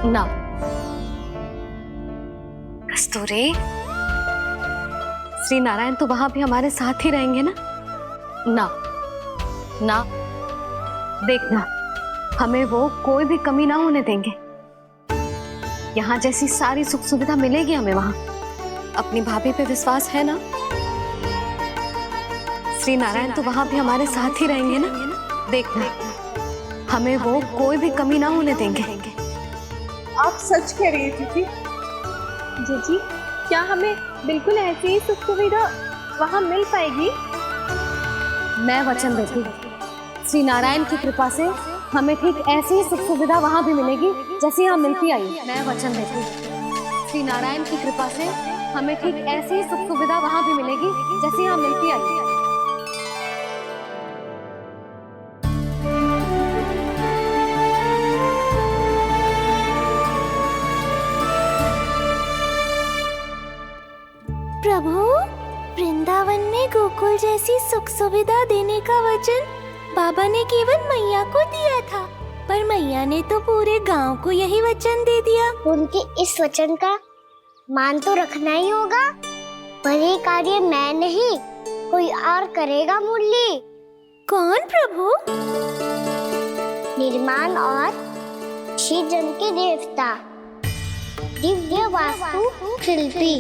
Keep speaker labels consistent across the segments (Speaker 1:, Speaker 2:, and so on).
Speaker 1: ना कस्तूरी, श्री नारायण तो वहां भी हमारे साथ ही रहेंगे ना? ना ना, देखना हमें वो कोई भी कमी ना होने देंगे। यहाँ जैसी सारी सुख सुविधा मिलेगी हमें वहां। अपनी भाभी पे विश्वास है ना? श्री नारायण तो वहां भी हमारे साथ ही रहेंगे ना? देखना हमें वो कोई भी कमी ना होने देंगे।
Speaker 2: आप सच कह रही है दीदी?
Speaker 3: जीजी, क्या हमें बिल्कुल ऐसी ही सुख सुविधा वहाँ मिल पाएगी?
Speaker 1: मैं वचन देती हूँ, श्री नारायण की कृपा से हमें ठीक ऐसी ही सुख सुविधा वहाँ भी मिलेगी जैसी यहाँ मिलती आई। मैं वचन देती हूँ, श्री नारायण की कृपा से हमें ठीक ऐसी ही सुख सुविधा वहाँ भी मिलेगी जैसी यहाँ मिलती आई।
Speaker 4: प्रभु, वृंदावन में गोकुल जैसी सुख सुविधा देने का वचन बाबा ने केवल मैया को दिया था, पर मैया ने तो पूरे गांव को यही वचन दे दिया।
Speaker 5: उनके इस वचन का मान तो रखना ही होगा, पर ये कार्य मैं नहीं कोई और करेगा। मुरली।
Speaker 4: कौन प्रभु?
Speaker 5: निर्माण और सृजन के देवता, दिव्य वास्तु शिल्पी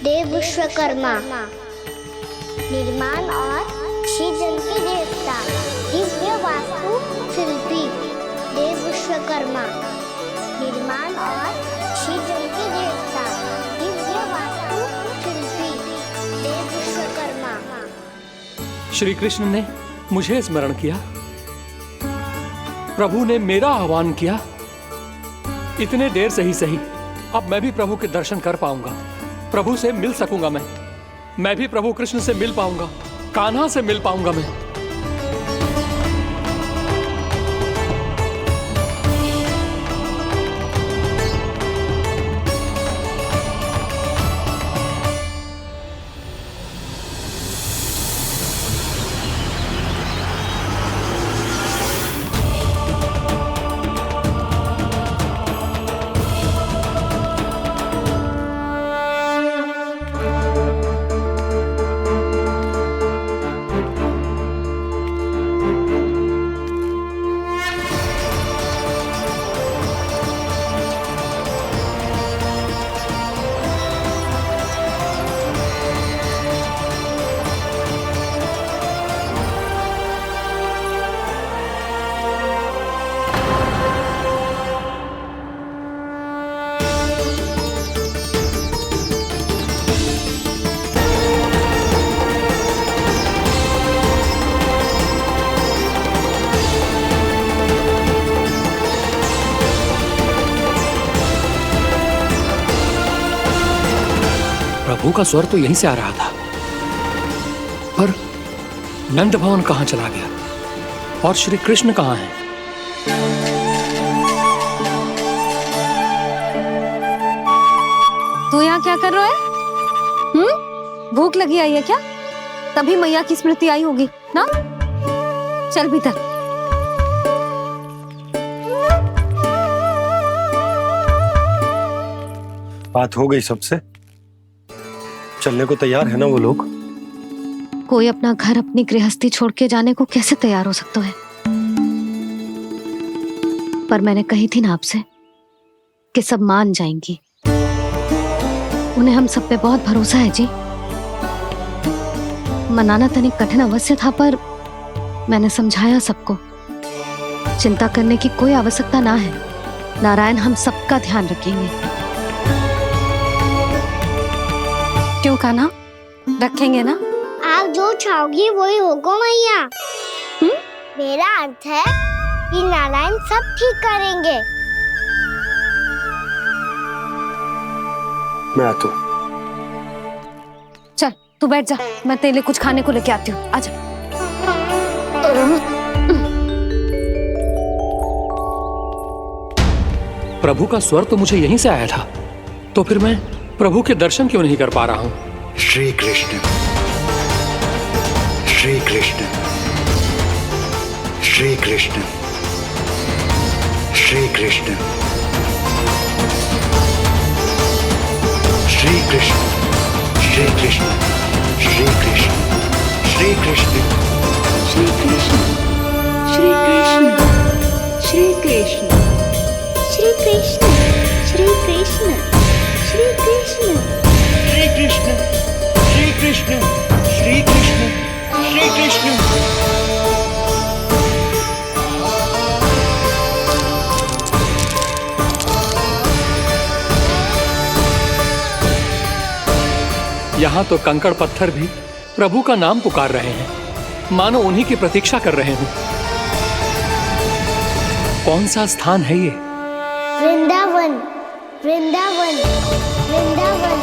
Speaker 5: देव विश्वकर्मा। निर्माण और सृजन के देवता, दिव्य वास्तु शिल्पी देव विश्वकर्मा। निर्माण और सृजन के देवता, दिव्य वास्तु शिल्पी देव विश्वकर्मा।
Speaker 6: श्री कृष्ण ने मुझे स्मरण किया, प्रभु ने मेरा आह्वान किया। इतने देर से ही सही, अब मैं भी प्रभु के दर्शन कर पाऊंगा, प्रभु से मिल सकूंगा। मैं भी प्रभु कृष्ण से मिल पाऊंगा, कान्हा से मिल पाऊंगा मैं। प्रभु का स्वर तो यहीं से आ रहा था, पर नंद भवन कहां चला गया और श्री कृष्ण कहां हैं?
Speaker 1: तू यहाँ क्या कर रहा है? भूख लगी आई है क्या? तभी मैया की स्मृति आई होगी ना? चल भीतर।
Speaker 7: बात हो गई सबसे? चलने को तैयार है ना वो लोग?
Speaker 1: कोई अपना घर अपनी गृहस्थी छोड़ के जाने को कैसे तैयार हो सकता है? पर मैंने कही थी ना आपसे कि सब मान जाएंगी। उन्हें हम सब पे बहुत भरोसा है जी। मनाना तनिक कठिन अवश्य था, पर मैंने समझाया सबको। चिंता करने की कोई आवश्यकता ना है, नारायण हम सबका ध्यान रखेंगे। क्यों कान्हा, रखेंगे ना?
Speaker 5: आप जो चाहोगी वही होगा मैया। मेरा अर्थ है कि नारायण सब ठीक करेंगे।
Speaker 7: मैं आता हूँ।
Speaker 1: चल तू बैठ जा, मैं तेरे लिए कुछ खाने को लेके आती हूँ। आजा।
Speaker 6: प्रभु का स्वर तो मुझे यहीं से आया था, तो फिर मैं प्रभु के दर्शन क्यों नहीं कर पा रहा हूँ?
Speaker 8: श्री कृष्ण, श्री कृष्ण, श्री कृष्ण, श्री कृष्ण, श्री कृष्ण श्री कृष्ण श्री कृष्ण श्री कृष्ण
Speaker 2: श्री कृष्ण श्री कृष्ण श्री कृष्ण
Speaker 5: श्री कृष्ण श्री कृष्ण श्री कृष्ण
Speaker 8: श्री कृष्ण श्री कृष्ण श्री कृष्ण श्री कृष्ण।
Speaker 6: यहाँ तो कंकड़ पत्थर भी प्रभु का नाम पुकार रहे हैं, मानो उन्हीं की प्रतीक्षा कर रहे हैं। कौन सा स्थान है ये?
Speaker 5: वृंदावन वृंदावन वृंदावन।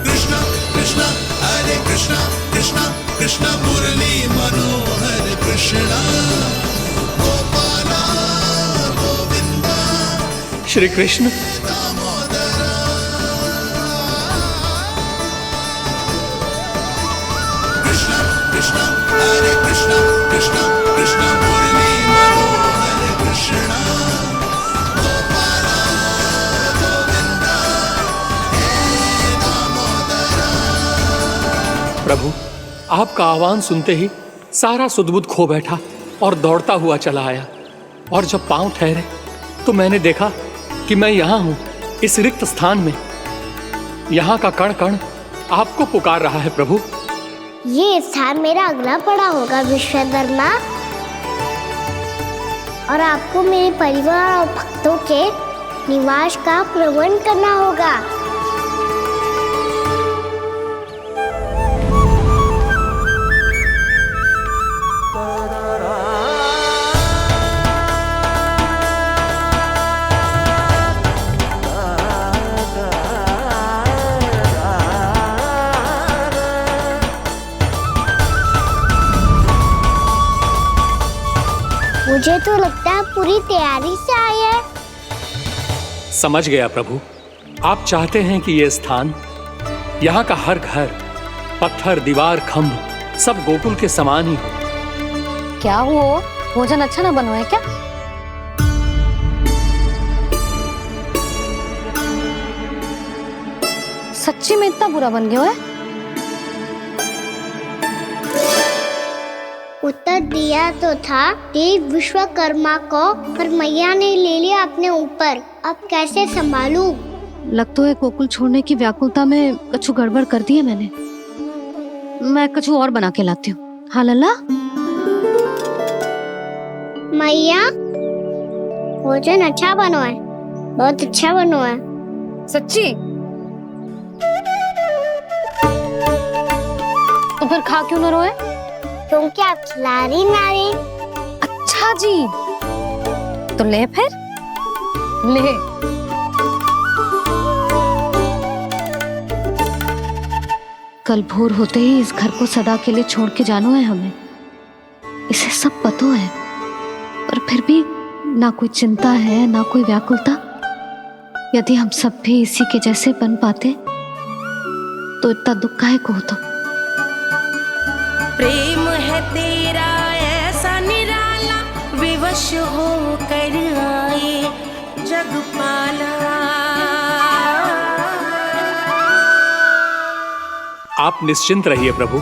Speaker 9: कृष्णा कृष्णा हरे कृष्णा कृष्णा कृष्णा मुरली मनोहर कृष्णा गोपाला गोविंदा
Speaker 6: श्री कृष्ण।
Speaker 9: कृष्णा कृष्णा हरे कृष्णा कृष्णा कृष्णा मुरली मनोहर कृष्णा गोपाला गोविंदा हे दामोदरा।
Speaker 6: प्रभु, आपका आह्वान सुनते ही सारा सुध-बुध खो बैठा और दौड़ता हुआ चला आया। और जब पांव ठहरे तो मैंने देखा कि मैं यहाँ हूँ, इस रिक्त स्थान में। यहाँ का कण कण आपको पुकार रहा है प्रभु।
Speaker 5: ये स्थान मेरा अगला पड़ा होगा विश्वकर्मा, और आपको मेरे परिवार और भक्तों के निवास का प्रबंध करना होगा। मुझे तो लगता है पूरी तैयारी से आए हैं।
Speaker 6: समझ गया प्रभु, आप चाहते हैं कि ये स्थान, यहाँ का हर घर, पत्थर, दीवार, खम्भ सब गोकुल के समान ही हो।
Speaker 1: क्या हुआ? भोजन अच्छा ना बनो है क्या? सच्ची में इतना बुरा बन गया है?
Speaker 5: उत्तर दिया तो था देव विश्वकर्मा को, पर मैया ने ले लिया अपने ऊपर। अब कैसे संभालूं?
Speaker 1: लगता है गोकुल छोड़ने की व्याकुलता में कछु गड़बड़ कर दी है मैंने। मैं कछु और बना के लाती हूँ। हाँ लल्ला?
Speaker 5: मैया, भोजन अच्छा बनो है, बहुत अच्छा बनो है।
Speaker 1: सच्ची? तो फिर खा क्यों न रोए?
Speaker 5: तुम क्या खिला रही नारी?
Speaker 1: अच्छा जी, तो ले फिर ले। कल भोर होते ही इस घर को सदा के लिए छोड़ के जाना है हमें। इसे सब पता है, पर फिर भी ना कोई चिंता है ना कोई व्याकुलता। यदि हम सब भी इसी के जैसे बन पाते तो इतना दुख काहे को होता।
Speaker 10: प्रेम है तेरा ऐसा निराला, विवश हो कर आए जगपाला।
Speaker 6: आप निश्चिंत रहिए प्रभु,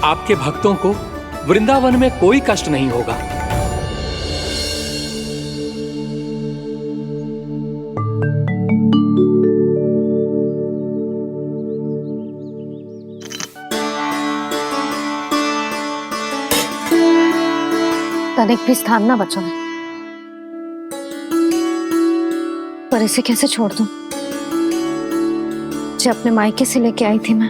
Speaker 6: आपके भक्तों को वृंदावन में कोई कष्ट नहीं होगा।
Speaker 1: तनिक भी स्थान ना बचो है, पर इसे कैसे छोड़ दूं? जो अपने मायके से लेके आई थी मैं।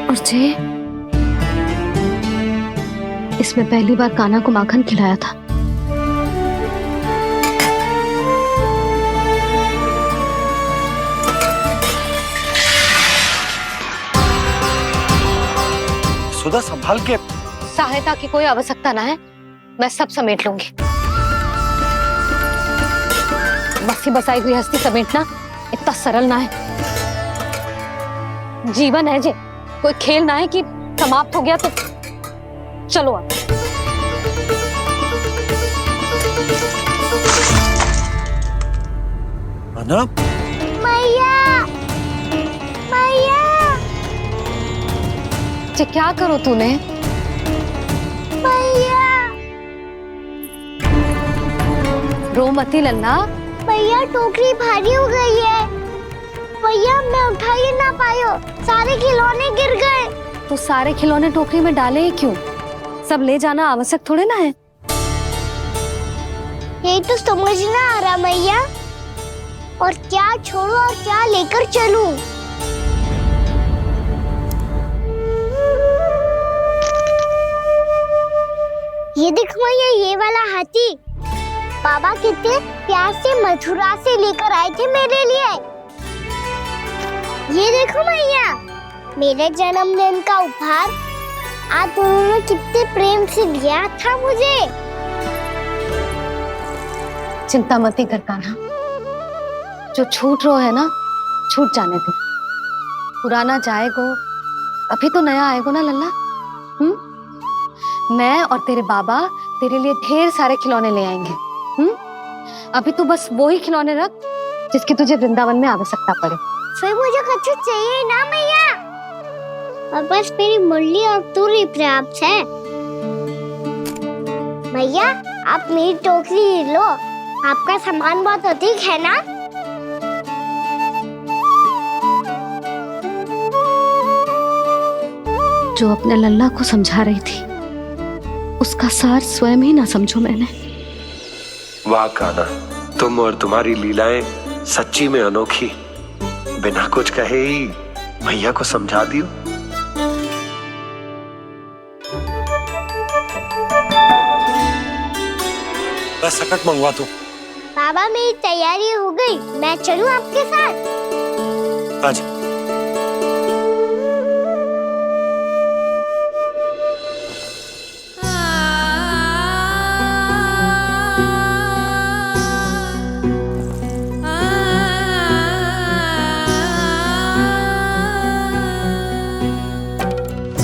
Speaker 1: और जे इसमें पहली बार कान्हा को माखन खिलाया था।
Speaker 7: सुधा संभाल के।
Speaker 1: सहायता की कोई आवश्यकता ना है। मैं सब समेट लूंगी। बसी बसाई हुई हस्ती समेटना इतना सरल ना है। जीवन है जे, कोई खेल ना है कि समाप्त हो गया तो चलो अब।
Speaker 7: अना,
Speaker 5: मैया, मैया,
Speaker 1: जे क्या करो तूने?
Speaker 5: मैया,
Speaker 1: रो मती लल्ला।
Speaker 5: भैया टोकरी भारी हो गई है। भैया मैं उठा ही ना पायो, सारे खिलौने गिर गए।
Speaker 1: तो सारे खिलौने टोकरी में डाले ही क्यों? सब ले जाना आवश्यक थोड़े ना है।
Speaker 5: यही तो समझ ना आ रहा मैया, और क्या छोड़ू और क्या लेकर चलूं? ये देख मैया, ये वाला हाथी बाबा कितने प्यार से मथुरा से लेकर आए थे मेरे लिए। ये देखो मैया, मेरे जन्मदिन का उपहार आप दोनों ने कितने प्रेम से दिया था मुझे।
Speaker 1: चिंता मती कर कान्हा, जो छूट रो है ना छूट जाने दे। पुराना जाएगो, अभी तो नया आएगो ना लल्ला। मैं और तेरे बाबा तेरे लिए ढेर सारे खिलौने ले आएंगे। अभी तू बस वो ही खिलौने रख जिसकी तुझे वृंदावन में आवश्यकता पड़े।
Speaker 5: फिर मुझे कुछ चाहिए ना मैया, और बस मेरी मुरली और तुरी पर्याप्त है। भैया आप मेरी टोकरी लो, आपका सामान बहुत अधिक है ना।
Speaker 1: जो अपने लल्ला को समझा रही थी उसका सार स्वयं ही ना समझो मैंने।
Speaker 8: वाह कान्हा, तुम और तुम्हारी लीलाएं सच्ची में अनोखी। बिना कुछ कहे ही भैया को समझा दियो।
Speaker 7: मैं सकट मंगवा दूं।
Speaker 5: बाबा मेरी तैयारी हो गई, मैं चलूं आपके साथ?
Speaker 7: आजा।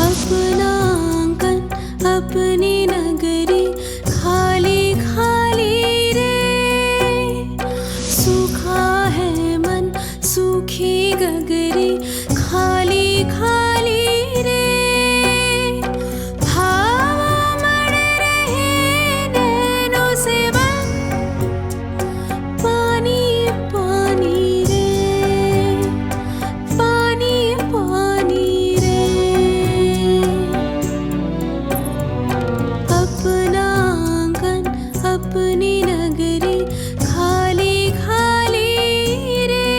Speaker 2: अपना आंगन अपनी नगरी खाली खाली रे, सूखा है मन सूखी गगरी खाली खाली रे, हवा मर रहे नैनों से बन पानी पानी रे, पानी पानी रे। अपना आंगन अपनी नगरी खाली खाली रे,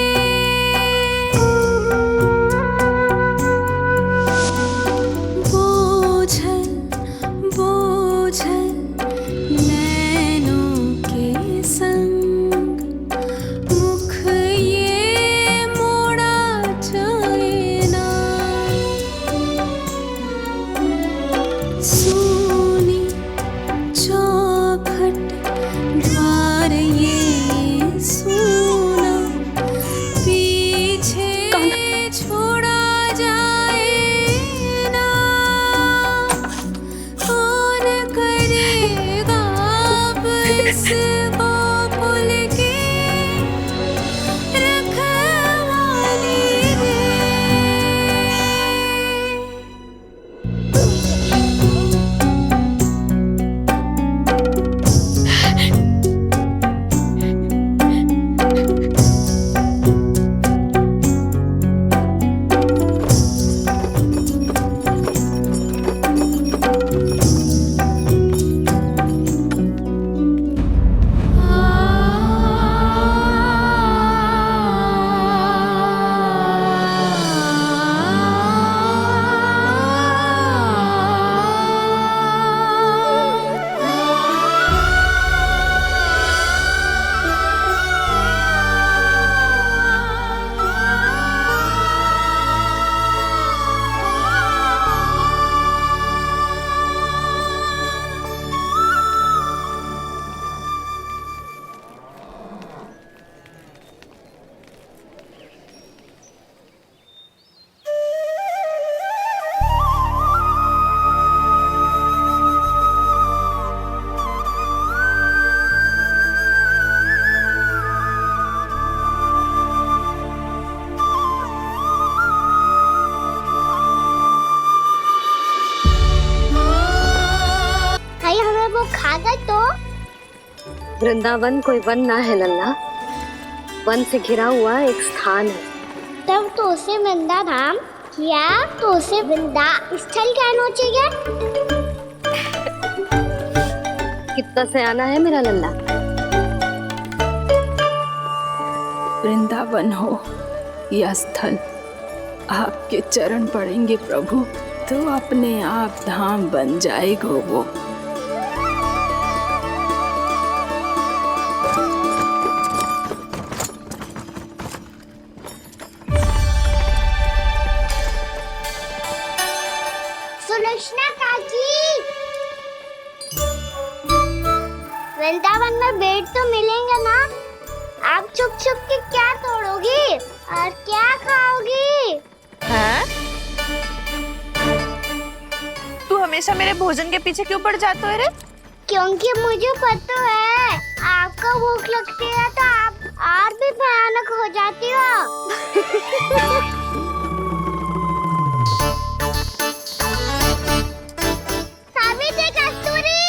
Speaker 2: बोझल बोझल नैनों के संग मुख ये मोड़ा जाए ना, सूनी चौखट द्वार ये सूना पीछे छोड़ा जाए ना, कौन करेगा अब इसको पुल की रखवाली रे।
Speaker 5: खा गए तो?
Speaker 1: वृंदावन कोई वन ना है लल्ला, वन से घिरा हुआ एक स्थान है।
Speaker 5: तब तो उसे वृंदा धाम या तो उसे वृंदा स्थल कहना चाहिए।
Speaker 1: कितना सयाना है मेरा लल्ला।
Speaker 11: वृंदावन हो या स्थल, आपके चरण पड़ेंगे प्रभु तो अपने आप धाम बन जाएगा वो।
Speaker 5: सुलक्षणा काकी, वृंदावन में बेट तो मिलेंगे ना? आप छुप छुप के क्या तोड़ोगी और क्या खाओगी?
Speaker 3: हाँ? तू हमेशा मेरे भोजन के पीछे क्यों पड़ जाते हो रे?
Speaker 5: क्योंकि मुझे पता है आपको भूख लगती है तो आप और भी भयानक हो जाती हो। सावित्री, कस्तूरी,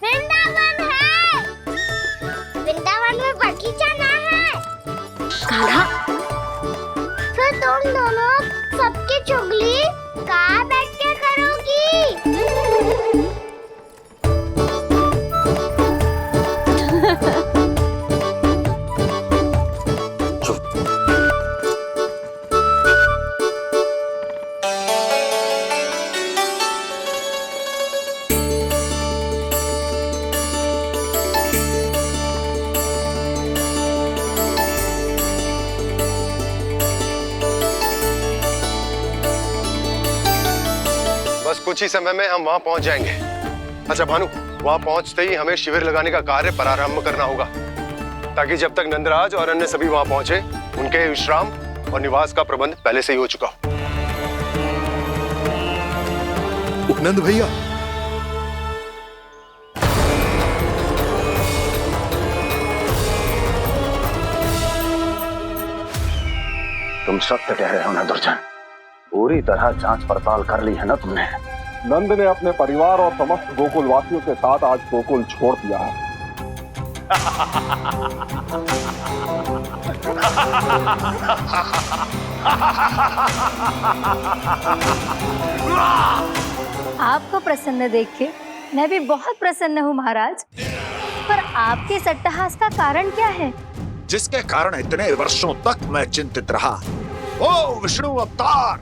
Speaker 5: वृंदावन है। वृंदावन में बगीचा ना है।
Speaker 1: कान्हा,
Speaker 5: फिर तुम दोनों सबकी चुगली कहाँ बैठ के करोगी?
Speaker 7: बस कुछ ही समय में हम वहां पहुंच जाएंगे। अच्छा भानु, वहां पहुंचते ही हमें शिविर लगाने का कार्य प्रारंभ करना होगा, ताकि जब तक नंदराज और अन्य सभी वहां पहुंचे उनके विश्राम और निवास का प्रबंध पहले से ही हो चुका हो।
Speaker 9: नंद भैया,
Speaker 12: तुम सत्य कह रहे हो ना दुर्जन, पूरी तरह जांच पड़ताल कर ली है ना तुमने?
Speaker 13: नंद ने अपने परिवार और समस्त गोकुल वासियों के साथ आज गोकुल छोड़ दिया है।
Speaker 14: आपको प्रसन्न देख के मैं भी बहुत प्रसन्न हूँ महाराज, पर आपके इस अट्टहास का कारण क्या है?
Speaker 12: जिसके कारण इतने वर्षों तक मैं चिंतित रहा। ओ विष्णु अवतार,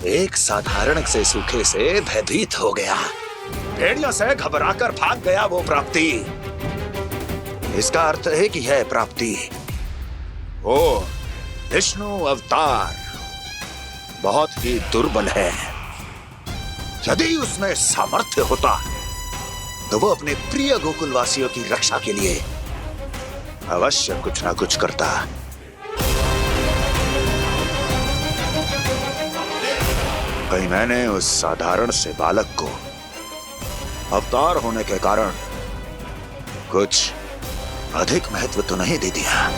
Speaker 12: एक साधारण से सूखे से भयभीत हो गया, भेड़ियों से घबराकर भाग गया वो प्राप्ति। इसका अर्थ है कि यह प्राप्ति ओ विष्णु अवतार बहुत ही दुर्बल है। यदि उसमें सामर्थ्य होता तो वो अपने प्रिय गोकुलवासियों की रक्षा के लिए अवश्य कुछ ना कुछ करता। कहीं मैंने उस साधारण से बालक को अवतार होने के कारण कुछ अधिक महत्व तो नहीं दे दिया?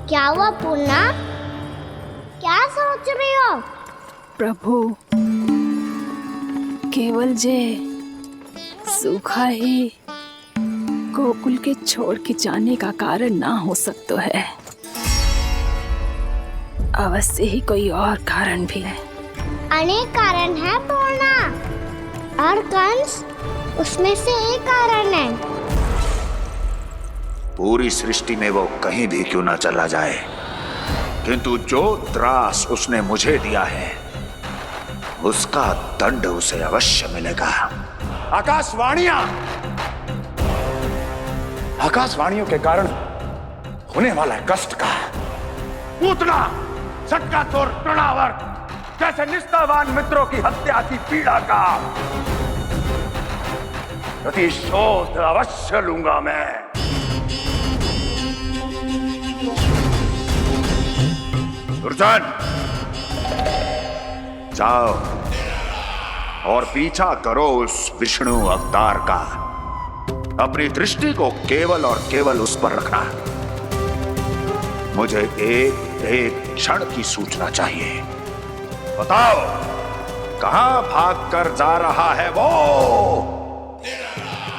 Speaker 5: क्या हुआ पूर्णा? क्या सोच रही हो?
Speaker 11: प्रभु, केवल जे सूखा ही गोकुल के छोड़ के जाने का कारण ना हो सकता है, अवश्य ही कोई और कारण भी है।
Speaker 5: अनेक कारण है पूर्णा, और कंस उसमें से एक कारण है।
Speaker 12: पूरी सृष्टि में वो कहीं भी क्यों ना चला जाए, किंतु जो त्रास उसने मुझे दिया है उसका दंड उसे अवश्य मिलेगा।
Speaker 13: आकाशवाणियों के कारण होने वाला कष्ट का, पूतना, सटकासुर, तृणावर जैसे निष्ठावान मित्रों की हत्या की पीड़ा का प्रतिशोध अवश्य लूंगा मैं।
Speaker 12: दुर्जन, जाओ और पीछा करो उस विष्णु अवतार का। अपनी दृष्टि को केवल और केवल उस पर रखना। मुझे एक एक क्षण की सूचना चाहिए। बताओ, कहां भागकर जा रहा है वो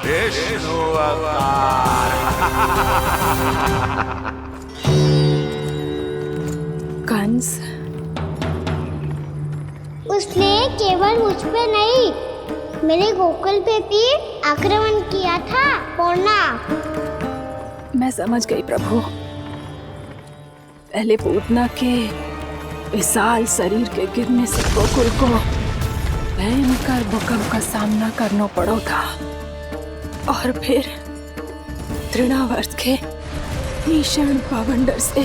Speaker 12: विष्णु अवतार?
Speaker 11: कंस,
Speaker 5: उसने केवल मुझ पे नहीं, मेरे गोकुल पे भी आक्रमण किया था पूर्णा।
Speaker 11: मैं समझ गई प्रभु। पहले पूतना के विशाल शरीर के गिरने से गोकुल को भयंकर भूकंप का सामना करना पड़ा था, और फिर तृणावर्त के भीषण पावंडर से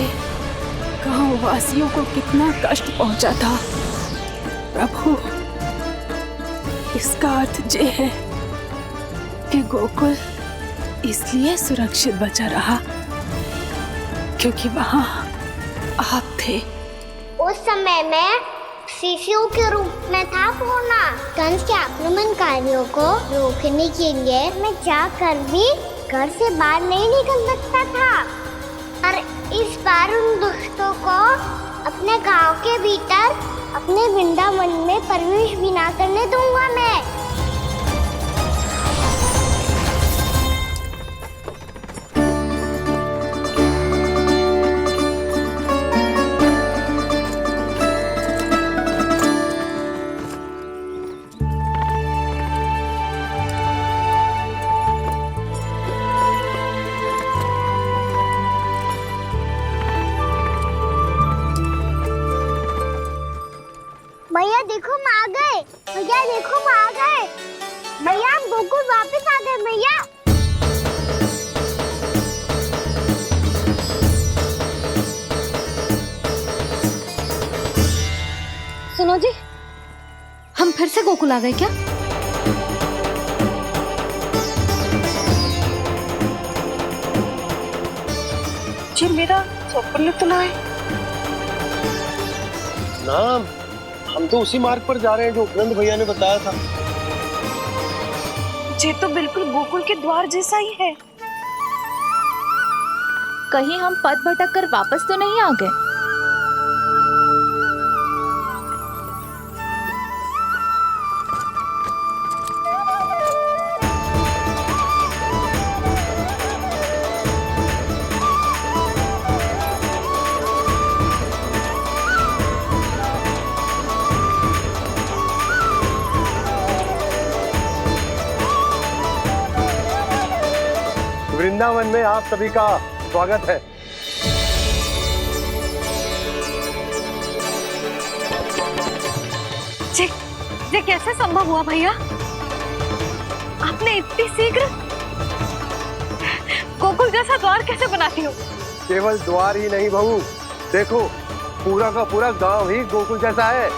Speaker 11: गांव वासियों को कितना कष्ट पहुंचा था। प्रभु, इसका अर्थ ये है कि गोकुल इसलिए सुरक्षित बचा रहा क्योंकि वहां आप थे।
Speaker 5: उस समय मैं शिशु के रूप में था पूर्णा। कंस के आक्रमणकारियों को रोकने के लिए मैं जाकर भी घर से बाहर नहीं निकल सकता था, और इस बार उन दुष्टों को अपने गांव के भीतर, अपने वृंदावन में प्रवेश भी ना करने दूंगा मैं। भैया देखो हम आ गए, भैया देखो हम आ गए, भैया हम गोकुल वापस आ गए भैया।
Speaker 1: सुनो जी, हम फिर से गोकुल आ गए क्या?
Speaker 3: जी मेरा चप्पल तो ना है।
Speaker 7: नाम, हम तो उसी मार्ग पर जा रहे हैं जो उपनंद भैया ने बताया था।
Speaker 3: ये तो बिल्कुल गोकुल के द्वार जैसा ही है।
Speaker 14: कहीं हम पथ भटक कर वापस तो नहीं आ गए?
Speaker 7: वृंदावन में आप सभी का स्वागत है।
Speaker 1: ये कैसे संभव हुआ भैया? आपने इतनी शीघ्र गोकुल जैसा द्वार कैसे बनाती हो?
Speaker 7: केवल द्वार ही नहीं बहू, देखो पूरा का पूरा गांव ही गोकुल जैसा है।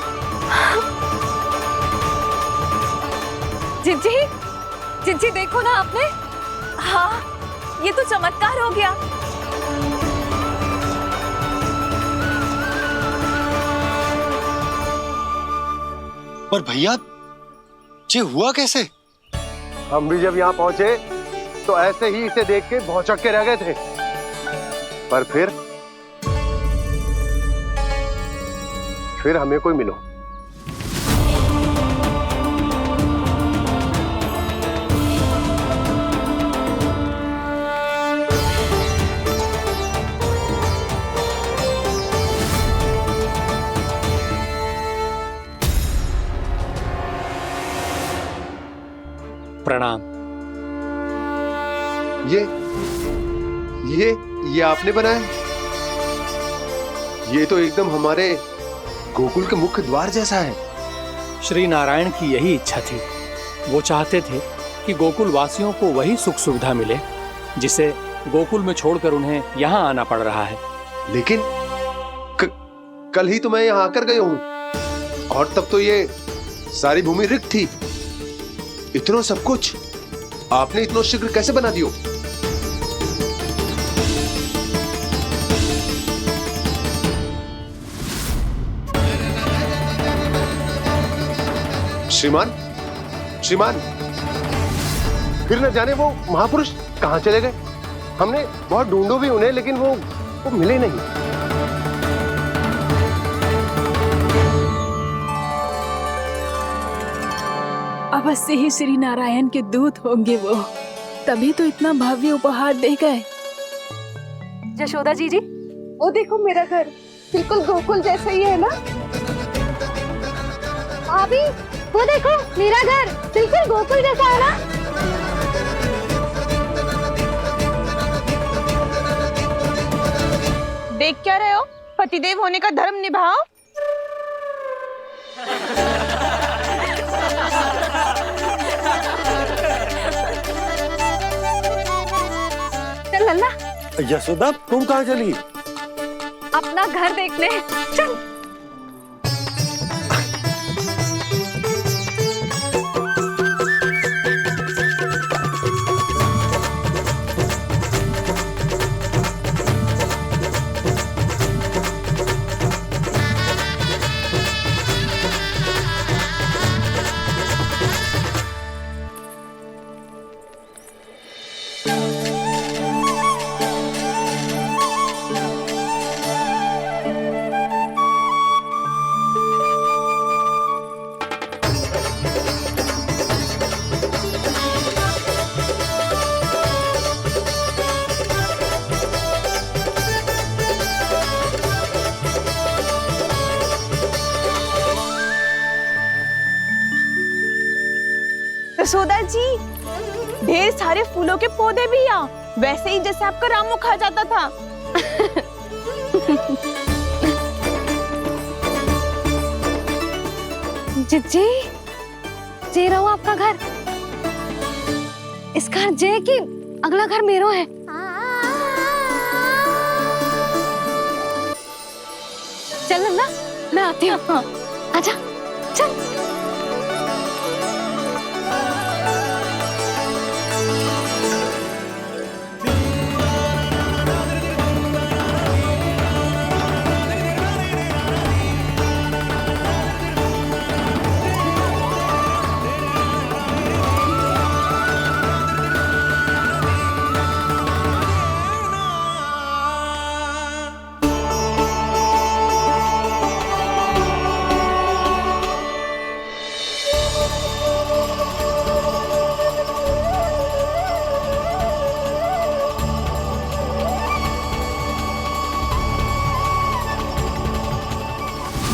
Speaker 1: जिज्जी देखो ना आपने। हाँ, ये तो चमत्कार हो गया।
Speaker 7: पर भैया, ये हुआ कैसे? हम भी जब यहाँ पहुंचे तो ऐसे ही इसे देख के भौचक के रह गए थे, पर फिर हमें कोई मिलो।
Speaker 6: प्रणाम।
Speaker 7: ये आपने बनाया? ये तो एकदम हमारे गोकुल के मुख्य द्वार जैसा है।
Speaker 6: श्री नारायण की यही इच्छा थी। वो चाहते थे कि गोकुल वासियों को वही सुख सुविधा मिले जिसे गोकुल में छोड़कर उन्हें यहाँ आना पड़ रहा है।
Speaker 7: लेकिन कल ही तो मैं यहाँ आकर गया हूँ, और तब तो ये सारी भूमि रिक्त थी। इतना सब कुछ आपने इतना शीघ्र कैसे बना दियो? श्रीमान, फिर न जाने वो महापुरुष कहाँ चले गए। हमने बहुत ढूंढो भी उन्हें, लेकिन वो मिले नहीं।
Speaker 11: अवश्य ही श्री नारायण के दूत होंगे वो, तभी तो इतना भव्य उपहार दे गए।
Speaker 3: यशोदा जी, वो देखो मेरा घर बिल्कुल गोकुल जैसा ही है ना।
Speaker 1: भाभी वो देखो मेरा घर बिल्कुल गोकुल जैसा है ना।
Speaker 3: देख क्या रहे हो? पतिदेव होने का धर्म निभाओ। चल लल्ला,
Speaker 8: यशोदा तुम कहाँ चली?
Speaker 3: अपना घर देखने चल। यशोदा जी, ढेर सारे फूलों के पौधे भी यहाँ, वैसे ही जैसे आपका रामू खा जाता था।
Speaker 1: जी जे रहो आपका घर। इस घर जे की अगला घर मेरो है। चल ना, मैं आती हूँ। आजा चल।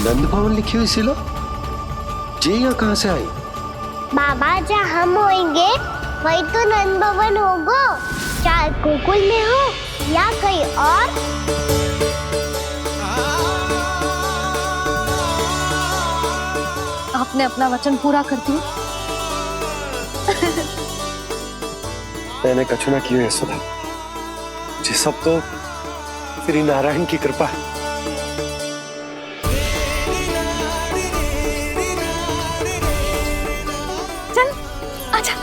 Speaker 8: नंद भवन लिखी हुई सिलो, जी यहाँ कहाँ से आई?
Speaker 5: बाबा जहाँ हम होंगे वही तो नंद भवन होगा। चाहे गोकुल में हो या कहीं और।
Speaker 1: आपने अपना वचन पूरा कर दिया।
Speaker 8: मैंने कछु ना किया यशोदा, ये सब तो श्री नारायण की कृपा है।
Speaker 1: चल आजा।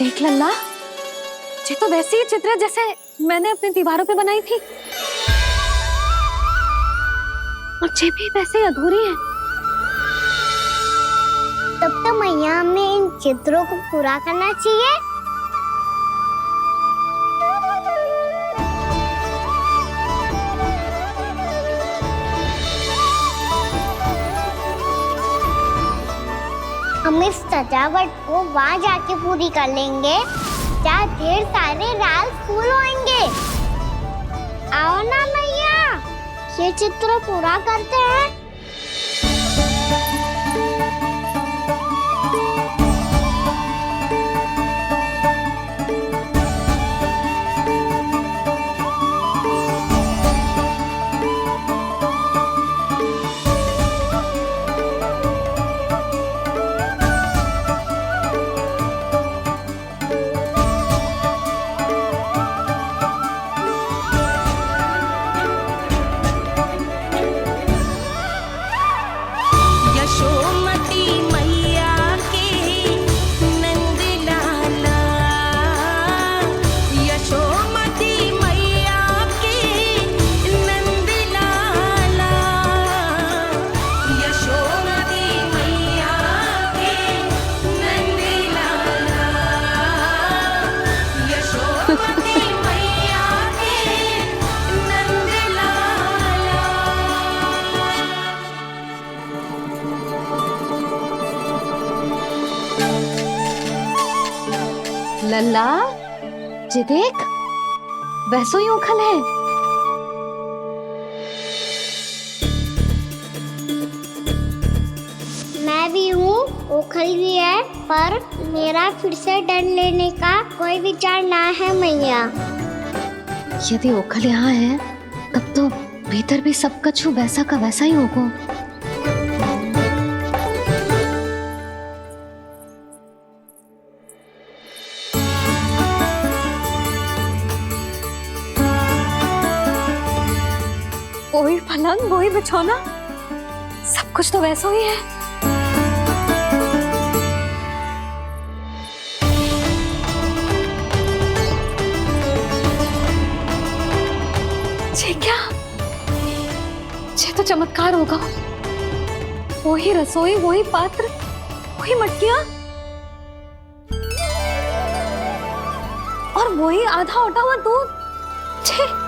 Speaker 1: देख लल्ला, ये तो वैसी ही चित्र है जैसे मैंने अपनी दीवारों पे बनाई थी, और ये भी वैसे ही अधूरी है।
Speaker 5: तब तो मैया हमें इन चित्रों को पूरा करना चाहिए। हम इस सजावट को वहाँ जाके पूरी कर लेंगे जहाँ ढेर सारे लाल फूल होंगे। आओ ना मैया, ये चित्र पूरा करते हैं।
Speaker 10: यशोमती मैया के नंद लाला, यशोमती मैया के नंद लाला, यशोमती मैया के नंद लाला, यशोमती मैया के नंद लाला।
Speaker 1: लल्ला, ये देख, वैसो ही उखल है।
Speaker 5: मैं भी हूँ, ओखल भी है, पर मेरा फिर से डर लेने का कोई विचार ना है मैया।
Speaker 1: यदि ओखल यहाँ है, तब तो भीतर भी सब कछु वैसा का वैसा ही होगा। वही पलंग, वही बिछौना, सब कुछ तो वैसा ही है। ये क्या? ये तो चमत्कार होगा। वही रसोई, वही पात्र, वही मटकियां, और वही आधा उठा हुआ दूध। छे!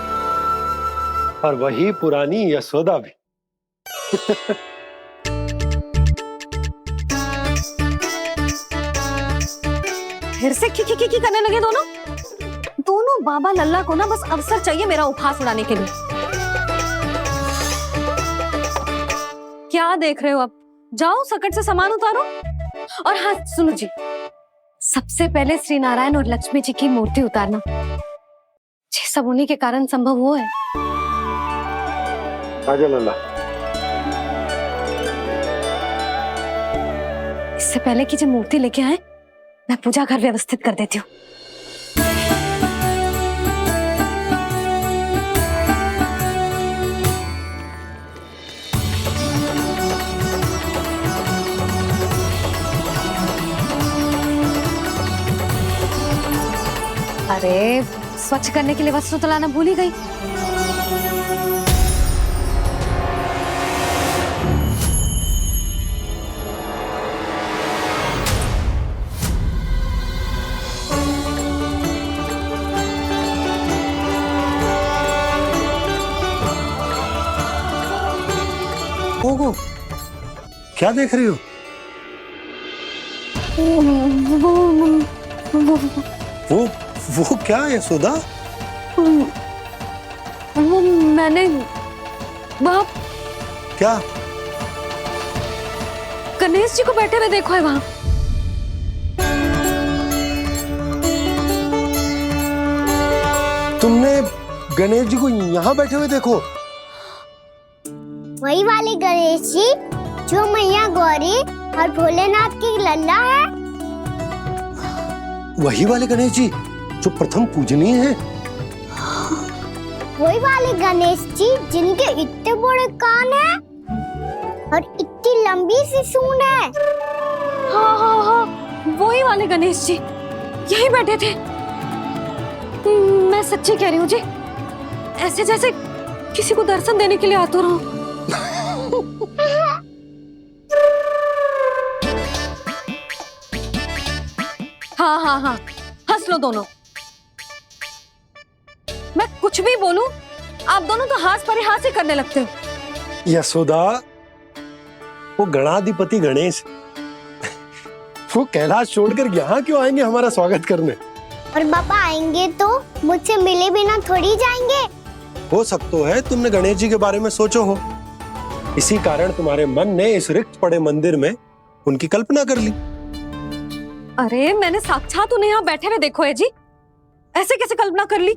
Speaker 8: और वही पुरानी यशोदा भी।
Speaker 1: फिर से की करने लगे दोनों बाबा लल्ला को ना बस अवसर चाहिए मेरा उपहास उड़ाने के लिए। क्या देख रहे हो? अब जाओ, सकट से सामान उतारो। और हाँ सुनो जी, सबसे पहले श्री नारायण और लक्ष्मी जी की मूर्ति उतारना। ये सब उन्हीं के कारण संभव हुआ है।
Speaker 8: आजा लल्ला।
Speaker 1: इससे पहले कि जो मूर्ति लेके आए, मैं पूजा घर व्यवस्थित कर देती हूँ। अरे, स्वच्छ करने के लिए वस्त्र तो लाना भूल ही गई।
Speaker 8: ओहो, क्या देख रही हो? वो क्या है यशोदा?
Speaker 1: वो मैंने बाप
Speaker 8: क्या?
Speaker 1: गणेश जी को बैठे हुए देखो है वहां।
Speaker 8: तुमने गणेश जी को यहाँ बैठे हुए देखो?
Speaker 5: वही वाले गणेश जी जो मैया गौरी और भोलेनाथ की लल्ला है।
Speaker 8: वही वाले गणेश जी जो प्रथम पूजनीय हैं।
Speaker 5: वही वाले गणेश जी जिनके इतने बड़े कान हैं और इतनी लंबी सी सूंड है।
Speaker 1: हाँ हाँ हाँ, वही वाले गणेश जी यहीं बैठे थे। मैं सच्ची कह रही हूँ जी, ऐसे जैसे किसी को दर्शन देने के लिए आतुर हूँ। हाँ हाँ हाँ, हंस लो दोनों। मैं कुछ भी बोलूं, आप दोनों तो हाथ पर हाथ ही करने लगते हो।
Speaker 15: यशोदा, वो गणाधिपति गणेश वो कैलाश छोड़कर यहाँ क्यों आएंगे हमारा स्वागत करने?
Speaker 5: और पापा आएंगे तो मुझसे मिले बिना थोड़ी जाएंगे।
Speaker 15: हो सकता है तुमने गणेश जी के बारे में सोचो हो, इसी कारण तुम्हारे मन ने इस रिक्त पड़े मंदिर में उनकी कल्पना कर ली।
Speaker 1: अरे मैंने साक्षात उन्हें यहाँ बैठे हुए देखो है जी, ऐसे कैसे कल्पना कर ली?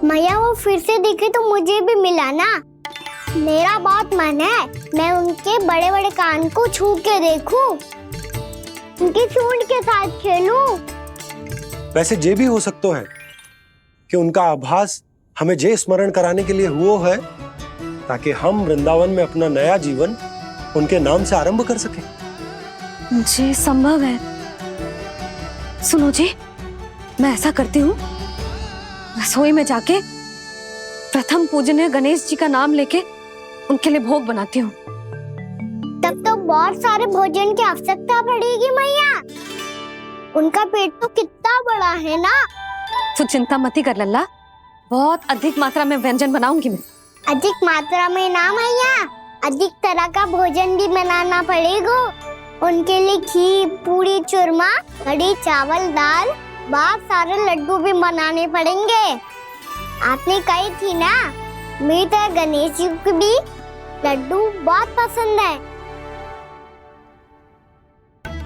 Speaker 5: मैया वो फिर से दिखे तो मुझे भी मिला ना। मेरा बहुत मन है मैं उनके बड़े बड़े कान को छू के देखूं, उनकी सूंड के साथ खेलूं।
Speaker 15: वैसे ये भी हो सकता है कि उनका आभास हमें जे स्मरण कराने के लिए हुआ है, ताकि हम वृंदावन में अपना नया जीवन उनके नाम से आरंभ कर सके।
Speaker 1: जी संभव है। सुनो जी, मैं ऐसा करती हूँ, रसोई में जाके प्रथम पूजनीय गणेश जी का नाम लेके उनके लिए भोग बनाती हूँ।
Speaker 5: तब तो बहुत सारे भोजन की आवश्यकता पड़ेगी मैया, उनका पेट तो कितना बड़ा है ना।
Speaker 1: तू चिंता मत कर लल्ला, बहुत अधिक मात्रा में व्यंजन बनाऊंगी मैं।
Speaker 5: अधिक मात्रा में ना मैया, अधिक तरह का भोजन भी बनाना पड़ेगा। उनके लिए खीर, पूरी, चूरमा, कढ़ी, चावल, दाल, बहुत सारे लड्डू भी बनाने पड़ेंगे। आपने कही थी ना, मेरी तरह गणेश जी को भी लड्डू बहुत पसंद है।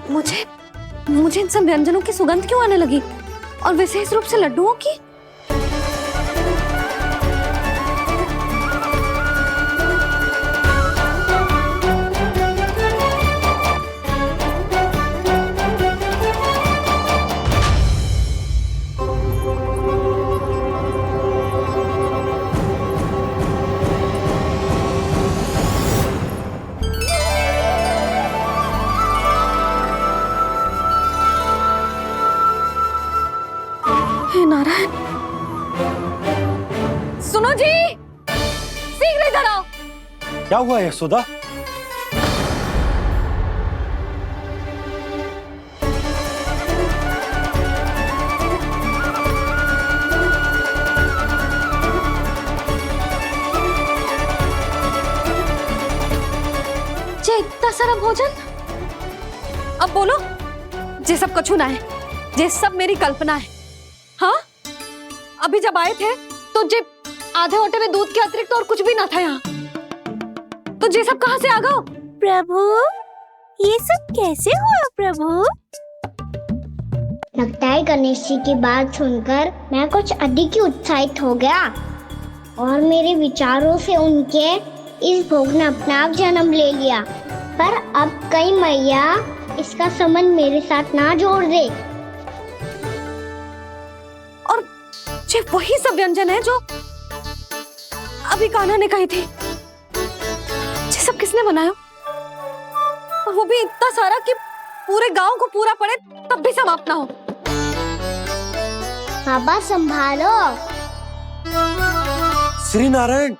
Speaker 1: मुझे इन सब व्यंजनों की सुगंध क्यों आने लगी, और विशेष रूप से लड्डुओं की? हे नारायण, सुनो जी, शीघ्र इधर आओ।
Speaker 15: क्या हुआ यशोदा?
Speaker 1: जे इतना सारा भोजन, अब बोलो, जे सब कछु ना है, जे सब मेरी कल्पना है। हाँ, अभी जब आए थे तो जे आधे ओटे में दूध के अतिरिक्त और कुछ भी ना था यहाँ, तो जे सब कहाँ से आ गए?
Speaker 4: प्रभु, ये सब कैसे हुआ प्रभु?
Speaker 5: लगता है गणेश जी की बात सुनकर मैं कुछ अधिक ही उत्साहित हो गया, और मेरे विचारों से उनके इस भोग ने अपना आप जन्म ले लिया। पर अब कहीं मैया इसका संबंध मेरे साथ ना जोड़ दे।
Speaker 1: और ये वही सब व्यंजन है जो अभी कान्हा ने कही थी। ये सब किसने बनाया? और वो भी इतना सारा कि पूरे गांव को पूरा पड़े तब भी समाप्त ना हो।
Speaker 5: बाबा संभालो।
Speaker 15: श्री नारायण,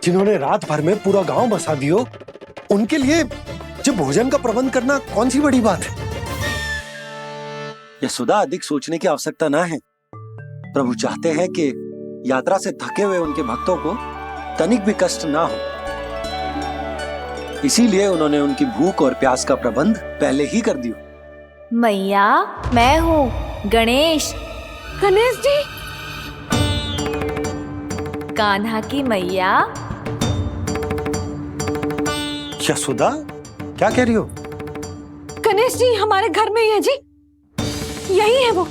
Speaker 15: जिन्होंने रात भर में पूरा गांव बसा दियो, उनके लिए जो भोजन का प्रबंध करना कौन सी बड़ी बात है? यशोदा, अधिक सोचने की आवश्यकता ना है। प्रभु चाहते हैं कि यात्रा से थके हुए उनके भक्तों को तनिक भी कष्ट ना हो, इसीलिए उन्होंने उनकी भूख और प्यास का प्रबंध पहले ही कर दिया।
Speaker 14: मैया, मैं हूँ गणेश।
Speaker 1: गणेश जी?
Speaker 14: कान्हा की मैया।
Speaker 15: यशोदा, क्या कह रही हो?
Speaker 1: गणेश जी हमारे घर में ही है जी, यही है वो।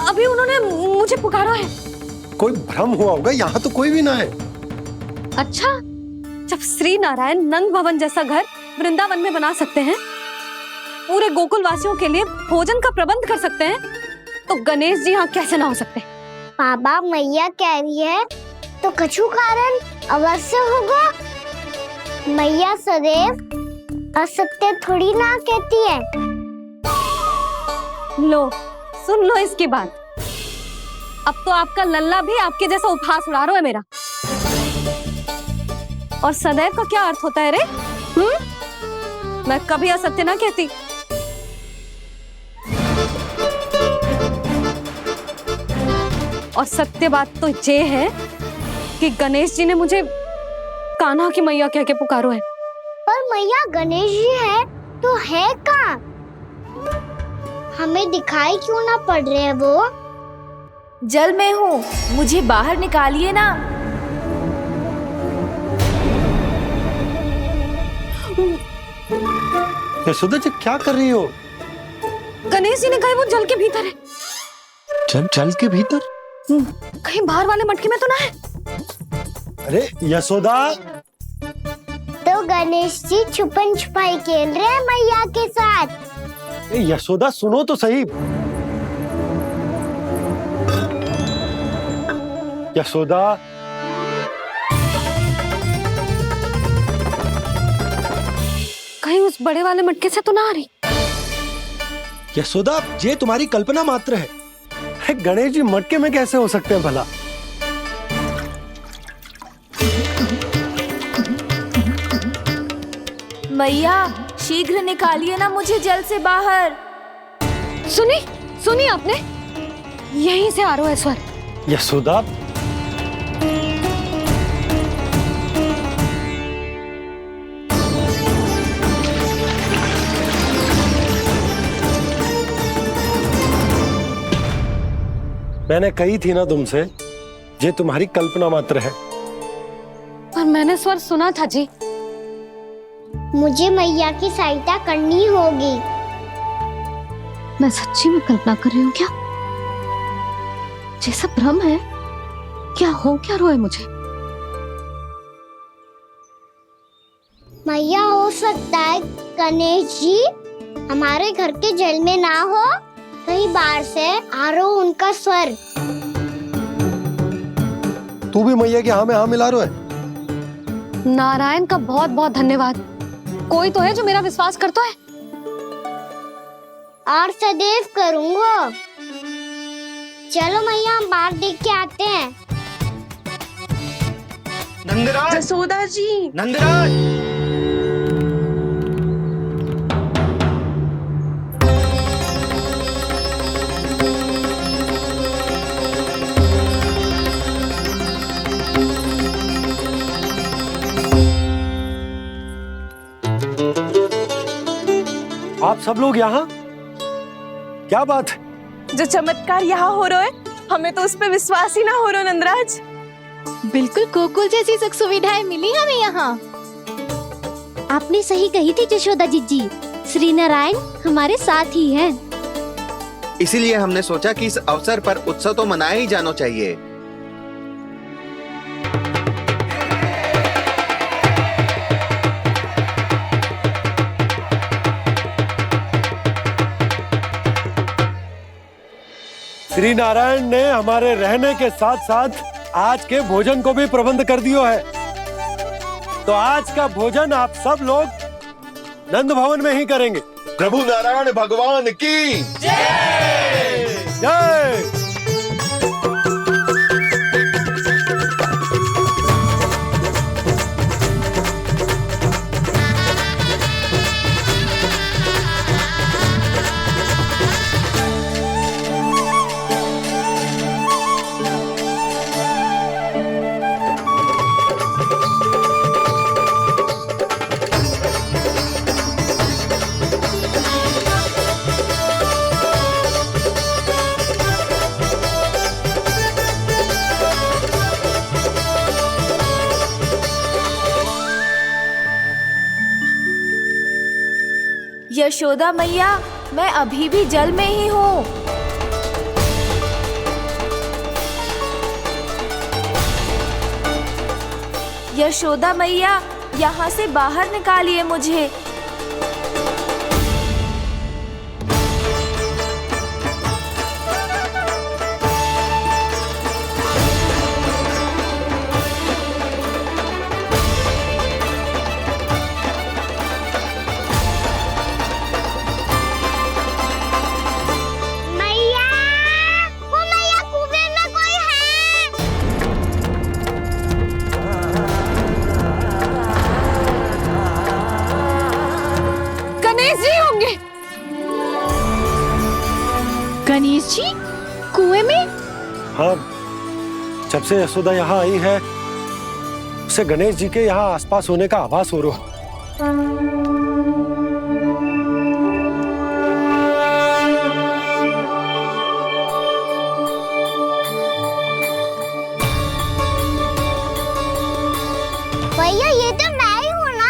Speaker 1: अभी उन्होंने मुझे पुकारा है।
Speaker 15: कोई भ्रम हुआ होगा, यहाँ तो कोई भी ना है।
Speaker 1: अच्छा, जब श्री नारायण नंद भवन जैसा घर वृंदावन में बना सकते हैं, पूरे गोकुल वासियों के लिए भोजन का प्रबंध कर सकते हैं, तो गणेश जी यहाँ कैसे ना हो सकते?
Speaker 5: बाबा, मैया कह रही है तो कछु कारण अवश्य होगा। मैया सदैव असत्य थोड़ी ना कहती है।
Speaker 1: लो, सुन लो इसकी बात। अब तो आपका लल्ला भी आपके जैसा उपहास उड़ा रहा है मेरा। और सदैव का क्या अर्थ होता है रे? मैं कभी असत्य ना कहती। और सत्य बात तो ये है कि गणेश जी ने मुझे कान्हा की मैया कह के पुकारो है।
Speaker 5: पर मैया गणेश जी है तो है कहाँ? हमें दिखाई क्यों ना पड़ रहे हैं वो?
Speaker 14: जल में हूँ, मुझे बाहर निकालिए ना।
Speaker 15: यशोदा जी क्या कर रही हो?
Speaker 1: गणेश जी ने कहा वो जल के भीतर है।
Speaker 15: जल के भीतर?
Speaker 1: कहीं बाहर वाले मटके में तो ना है?
Speaker 15: अरे यशोदा!
Speaker 5: तो गणेश जी छुपन छुपाई खेल रहे हैं मैया के साथ।
Speaker 15: यशोदा सुनो तो सही। यशोदा,
Speaker 1: कहीं उस बड़े वाले मटके से तो ना आ रही?
Speaker 15: यशोदा ये तुम्हारी कल्पना मात्र है। गणेश जी मटके में कैसे हो सकते हैं भला?
Speaker 14: मैया शीघ्र निकालिए ना मुझे जल से बाहर।
Speaker 1: सुनी आपने? यहीं से आ रहा है स्वर।
Speaker 15: यशोदा, मैंने कही थी ना तुमसे, ये तुम्हारी कल्पना मात्र है।
Speaker 1: पर मैंने स्वर सुना था जी।
Speaker 5: मुझे मैया की सहायता करनी होगी।
Speaker 1: मैं सच्ची में कल्पना कर रही हूँ क्या? ये सब भ्रम है क्या? हो क्या रहा है मुझे?
Speaker 5: मैया हो सकता है गणेश जी हमारे घर के जल में ना हो, कहीं बाहर से आ रहा हो उनका स्वर।
Speaker 15: तू भी मैया के हाँ में हाँ मिला रहा है।
Speaker 1: नारायण का बहुत बहुत धन्यवाद। कोई तो है जो मेरा विश्वास करता है।
Speaker 5: और सदैव करूँगा। चलो मैया हम बाहर देख के आते हैं।
Speaker 3: नंदराज! जसोदा जी!
Speaker 12: नंदराज!
Speaker 15: आप सब लोग यहाँ? क्या बात है?
Speaker 3: जो चमत्कार यहाँ हो रहा है, हमें तो उस पे विश्वास ही ना हो रहा नंदराज।
Speaker 4: बिल्कुल गोकुल जैसी सुख सुविधाएं मिली हमें यहाँ। आपने सही कही थी यशोदा जी, श्री नारायण हमारे साथ ही हैं।
Speaker 16: इसीलिए हमने सोचा कि इस अवसर पर उत्सव तो मनाया ही जाना चाहिए।
Speaker 15: श्री नारायण ने हमारे रहने के साथ साथ आज के भोजन को भी प्रबंध कर दियो है। तो आज का भोजन आप सब लोग नंद भवन में ही करेंगे।
Speaker 12: प्रभु नारायण भगवान की
Speaker 15: जय! जय!
Speaker 14: यशोदा मैया, मैं अभी भी जल में ही हूँ। यशोदा मैया, यहाँ से बाहर निकालिए मुझे।
Speaker 3: गणेश जी होंगे। गणेश जी कुएं में?
Speaker 15: हाँ, जब से यशोदा यहाँ आई है उसे गणेश जी के यहाँ आसपास होने का आभास हो रहा।
Speaker 5: भैया ये तो मैं ही हूँ ना।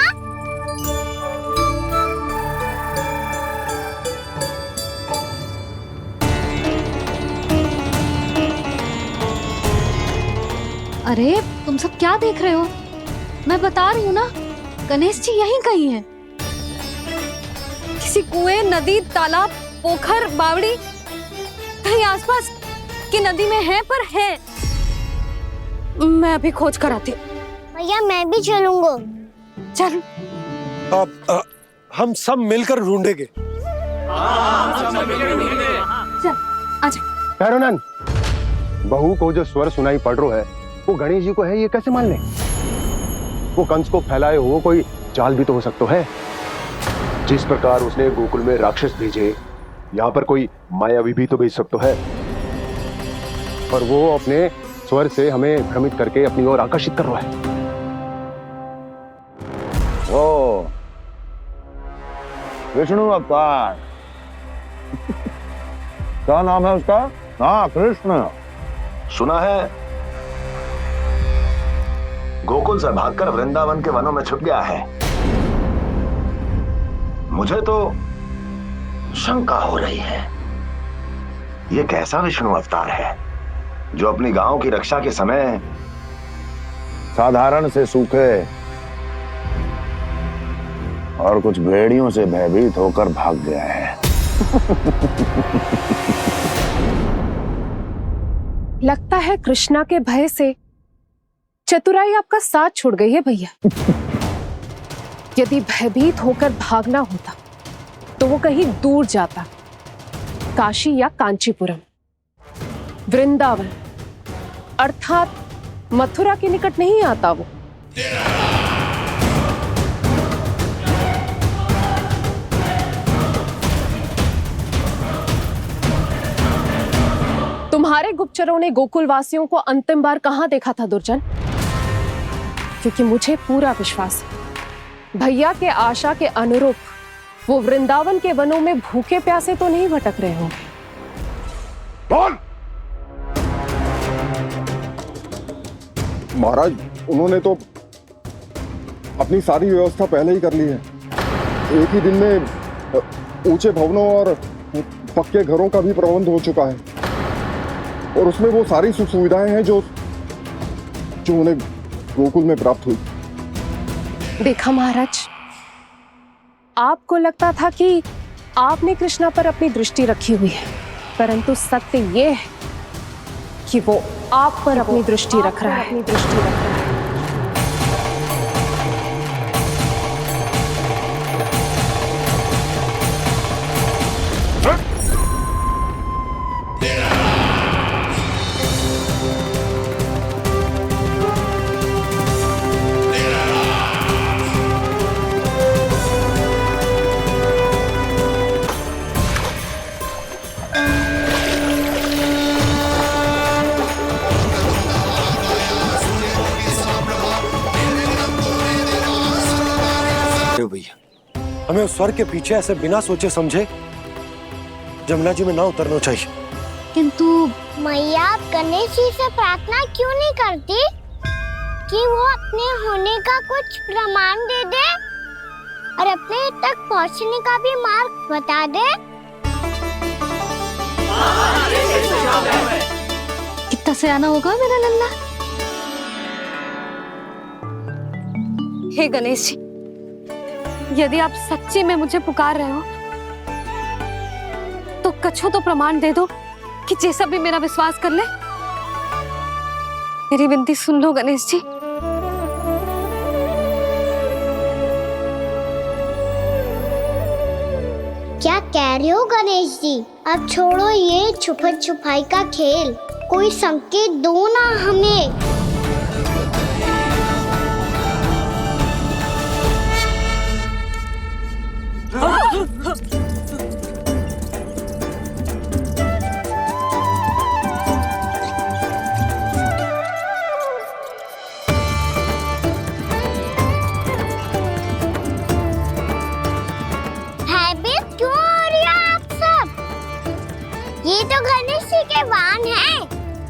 Speaker 1: अरे तुम सब क्या देख रहे हो? मैं बता रही हूँ ना, गणेश जी यहीं कहीं हैं। किसी कुएं, नदी, तालाब, पोखर, बावड़ी कहीं आसपास की नदी में है, पर है। मैं अभी खोज कर आती हूँ।
Speaker 5: भैया मैं भी चलूंगा।
Speaker 1: चल।
Speaker 15: अब हम सब मिलकर ढूंढेंगे।
Speaker 1: चल आजा।
Speaker 7: भैरवनान, बहू को जो स्वर सुनाई पड़ रहा है वो गणेश जी को है, ये कैसे मान ले? वो कंस को फैलाए हो कोई चाल भी तो हो सकता है। जिस प्रकार उसने गोकुल में राक्षस भेजे, यहाँ पर कोई मायावी भी तो भेज सकता है। और वो अपने स्वर से हमें भ्रमित करके अपनी ओर आकर्षित कर रहा है।
Speaker 13: ओ विष्णु अवतार। क्या नाम है उसका? हाँ, कृष्ण।
Speaker 8: सुना है गोकुल से भागकर वृंदावन के वनों में छुप गया है। मुझे तो शंका हो रही है, ये कैसा विष्णु अवतार है जो अपनी गांव की रक्षा के समय
Speaker 13: साधारण से सूखे और कुछ भेड़ियों से भयभीत होकर भाग गया है।
Speaker 3: लगता है कृष्णा के भय से चतुराई आपका साथ छोड़ गई है भैया। यदि भयभीत होकर भागना होता तो वो कहीं दूर जाता, काशी या कांचीपुरम, वृंदावन अर्थात मथुरा के निकट नहीं आता वो। तुम्हारे गुप्तचरों ने गोकुल वासियों को अंतिम बार कहां देखा था दुर्जन? क्योंकि मुझे पूरा विश्वास है भैया के आशा के अनुरूप वो वृंदावन के वनों में भूखे प्यासे तो नहीं भटक रहे होंगे।
Speaker 13: बोल।
Speaker 9: महाराज, उन्होंने तो अपनी सारी व्यवस्था पहले ही कर ली है। एक ही दिन में ऊंचे भवनों और पक्के घरों का भी प्रबंध हो चुका है, और उसमें वो सारी सुख सुविधाएं हैं जो उन्हें गोकुल में प्राप्त हुई।
Speaker 3: देखा महाराज, आपको लगता था कि आपने कृष्णा पर अपनी दृष्टि रखी हुई है, परंतु सत्य ये है कि वो आप पर अपनी दृष्टि रख रहा है।
Speaker 15: भैया, हमें उस स्वर के पीछे ऐसे बिना सोचे समझे जमुना जी में ना उतरना चाहिए।
Speaker 5: किंतु मैया, आप गणेश जी से प्रार्थना क्यों नहीं करती कि वो अपने होने का कुछ प्रमाण दे दे और अपने तक पहुंचने का भी मार्ग बता दे?
Speaker 1: कितना सयाना होगा मेरा लल्ला। हे गणेश जी, यदि आप सच्ची में मुझे पुकार रहे हो तो कछो तो प्रमाण दे दो कि जैसा भी मेरा विश्वास कर ले। मेरी विनती सुन लो गणेश जी।
Speaker 5: क्या कह रहे हो गणेश जी? अब छोड़ो ये छुपन छुपाई का खेल, कोई संकेत दो ना हमें।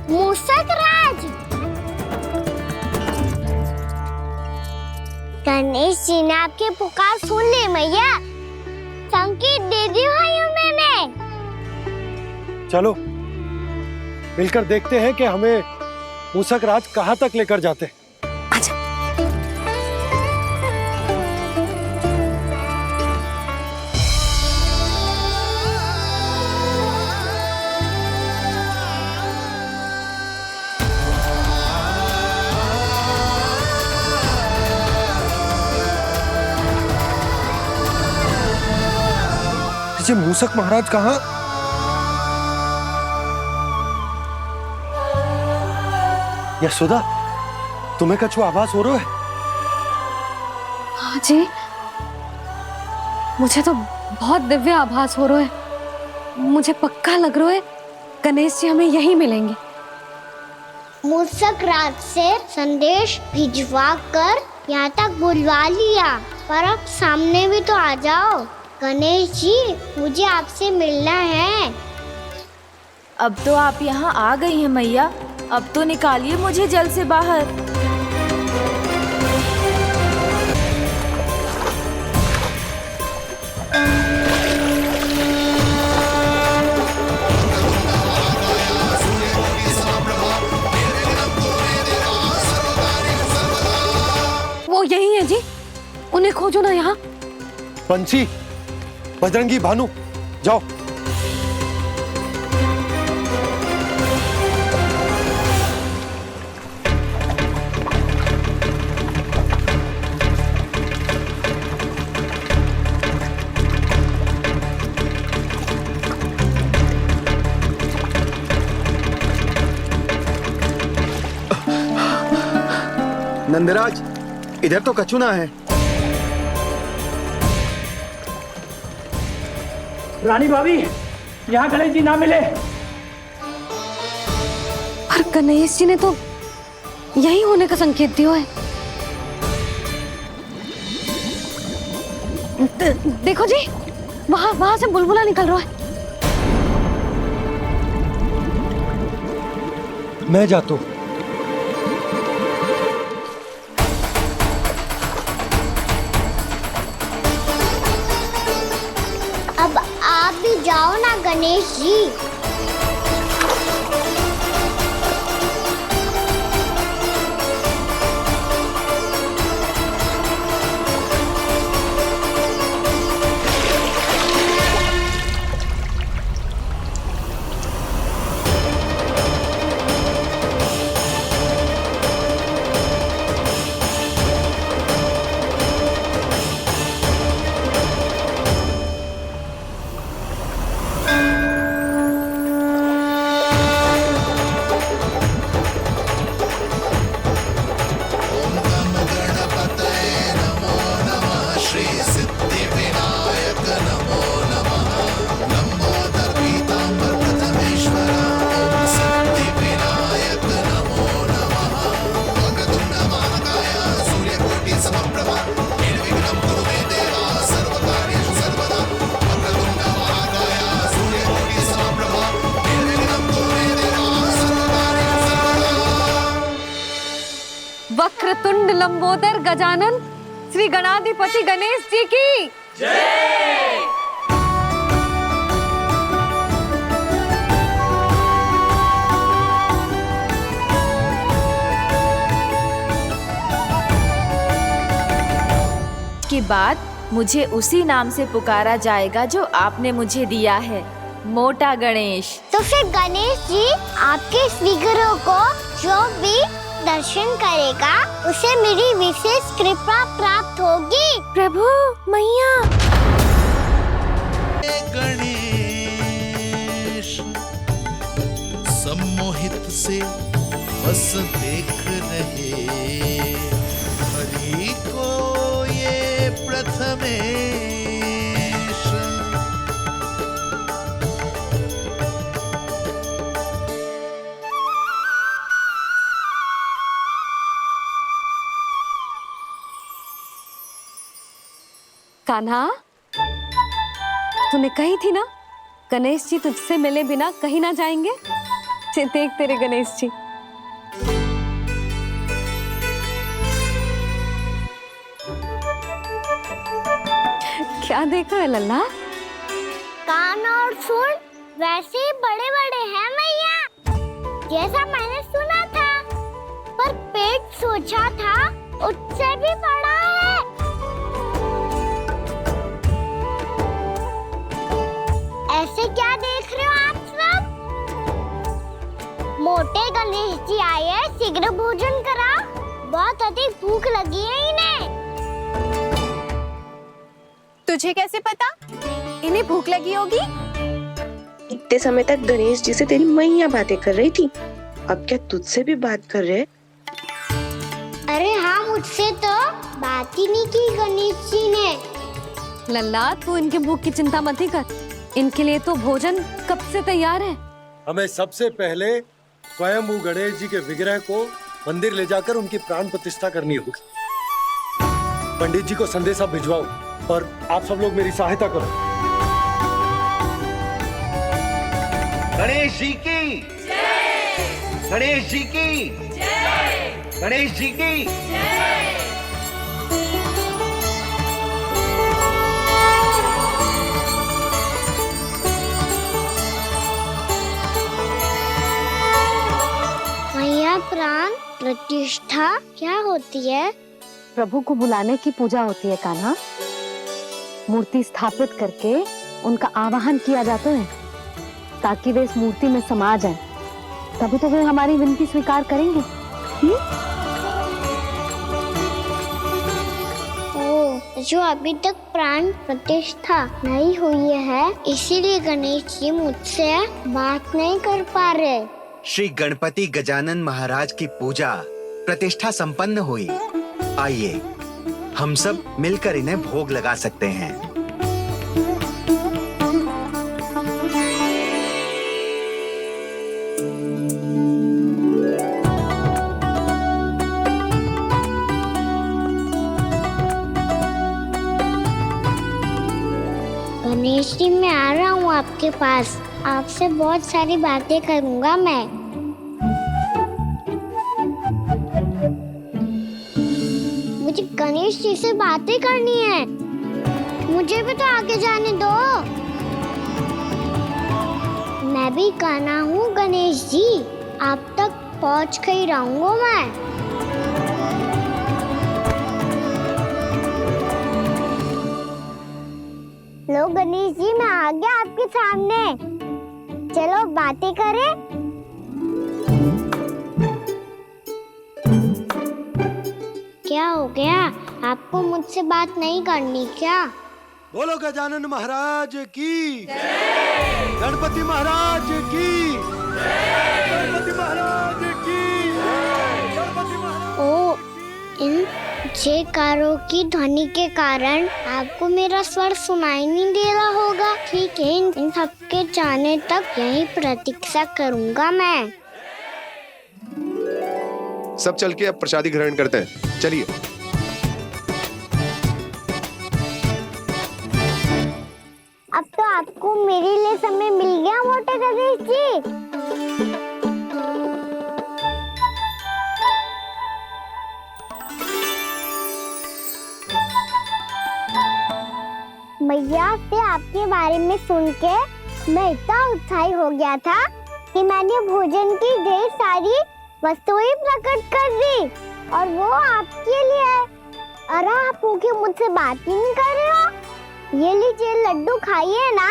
Speaker 5: मूसक राज। गणेश जी ने आपकी पुकार सुन ली मैया, संकेत दे दी भाइयों मैंने।
Speaker 15: चलो मिलकर देखते हैं कि हमें मूसक राज कहाँ तक लेकर जाते हैं। ये मूसक महाराज कहाँ? यशोदा, तुम्हें कछु आभास हो रहा है?
Speaker 1: हाँ जी, मुझे तो बहुत दिव्य आभास हो रहा है। मुझे पक्का लग रहा है गणेश जी हमें यहीं मिलेंगे।
Speaker 5: मूसक राज से संदेश भिजवा कर यहाँ तक बुलवा लिया, पर अब सामने भी तो आ जाओ। गणेश जी, मुझे आपसे मिलना है।
Speaker 10: अब तो आप यहाँ आ गई हैं मैया, अब तो निकालिए मुझे जल से बाहर।
Speaker 1: वो यही है जी, उन्हें खोजो ना यहाँ।
Speaker 15: पंछी, बजरंगी, भानु, जाओ।
Speaker 16: नंदराज, इधर तो कछु ना है।
Speaker 17: रानी भाभी, यहाँ गणेश जी ना मिले।
Speaker 1: पर गणेश जी ने तो यही होने का संकेत दिया है। देखो जी, वहां से बुलबुला निकल रहा है।
Speaker 15: मैं जाता हूँ।
Speaker 5: अब आप भी जाओ ना गणेश जी।
Speaker 1: वक्रतुंड लंबोदर गजानन श्री गणाधिपति गणेश जी की जय।
Speaker 10: के बाद मुझे उसी नाम से पुकारा जाएगा जो आपने मुझे दिया है, मोटा गणेश।
Speaker 5: तो फिर गणेश जी आपके इस विग्रह को जो भी दर्शन करेगा उसे मेरी विशेष कृपा प्राप्त होगी।
Speaker 4: प्रभु, मैया।
Speaker 18: गणेश सम्मोहित से बस देख रहे हरि को ये प्रथमेश।
Speaker 1: कान्हा, तूने कही थी ना गणेश जी तुझसे मिले बिना कहीं ना जाएंगे। ये देख तेरे गणेश जी। क्या देखा है लल्ला?
Speaker 5: कान और सुन वैसे ही बड़े बड़े हैं मैया, जैसा मैंने सुना था, पर पेट सोचा था उससे भी बड़ा है। ऐसे क्या देख रहे हो आप सब? मोटे गणेश जी आए हैं, शीघ्र भोजन करा, बहुत अधिक भूख लगी है इन्हें।
Speaker 3: तुझे कैसे पता इन्हें भूख लगी होगी?
Speaker 19: इतने समय तक गणेश जी से तेरी मैया बातें कर रही थी, अब क्या तुझसे भी बात कर रहे?
Speaker 5: अरे हाँ, मुझसे तो बात ही नहीं की गणेश जी ने।
Speaker 1: लल्ला तू इनके भूख की चिंता मत ही कर, इनके लिए तो भोजन कब से तैयार है।
Speaker 15: हमें सबसे पहले स्वयं गणेश जी के विग्रह को मंदिर ले जाकर उनकी प्राण प्रतिष्ठा करनी होगी। पंडित जी को संदेशा भिजवाओ और आप सब लोग मेरी सहायता करो।
Speaker 16: गणेश जी की जय! गणेश जी की जय! गणेश जी की जय!
Speaker 5: मैया प्राण प्रतिष्ठा क्या होती है?
Speaker 1: प्रभु को बुलाने की पूजा होती है कान्हा। मूर्ति स्थापित करके उनका आवाहन किया जाता है ताकि वे इस मूर्ति में समा जाएं। तभी तो वे हमारी विनती स्वीकार करेंगे।
Speaker 5: ओ, जो अभी तक प्राण प्रतिष्ठा नहीं हुई है, इसीलिए गणेश जी मुझसे बात नहीं कर पा रहे।
Speaker 16: श्री गणपति गजानन महाराज की पूजा प्रतिष्ठा संपन्न हुई। आइए हम सब मिलकर इन्हें भोग लगा सकते हैं।
Speaker 5: गणेश जी मैं आ रहा हूँ आपके पास, आपसे बहुत सारी बातें करूँगा मैं। मुझे गणेश जी से बातें करनी है, मुझे भी तो आगे जाने दो। मैं भी कान्हा हूँ गणेश जी, आप तक पहुँच कर ही रहूंगा मैं। लो गणेश जी मैं आ गया आपके सामने, चलो बातें करें। क्या हो गया, आपको मुझसे बात नहीं करनी क्या?
Speaker 15: बोलो गजानन महाराज की जय! गणपति महाराज की जय! गणपति महाराज की जय! गणपति महाराज।
Speaker 5: ओ, इन जयकारों की ध्वनि के कारण आपको मेरा स्वर सुनाई नहीं दे रहा होगा। ठीक है, इन सबके जाने तक यही प्रतीक्षा करूंगा मैं।
Speaker 7: सब चल के अब प्रसादी ग्रहण करते हैं, चलिए।
Speaker 5: अब तो आपको मेरे लिए समय मिल गया मोटे गणेश जी। भैया से आपके बारे में सुन के मैं इतना उत्साही हो गया था कि मैंने भोजन की ढेर सारी वस्तुएं प्रकट कर दी, और वो आपके लिए। अरे आप भूखे मुझसे बात ही नहीं कर रहे हो। ये लीजिए लड्डू खाइए ना।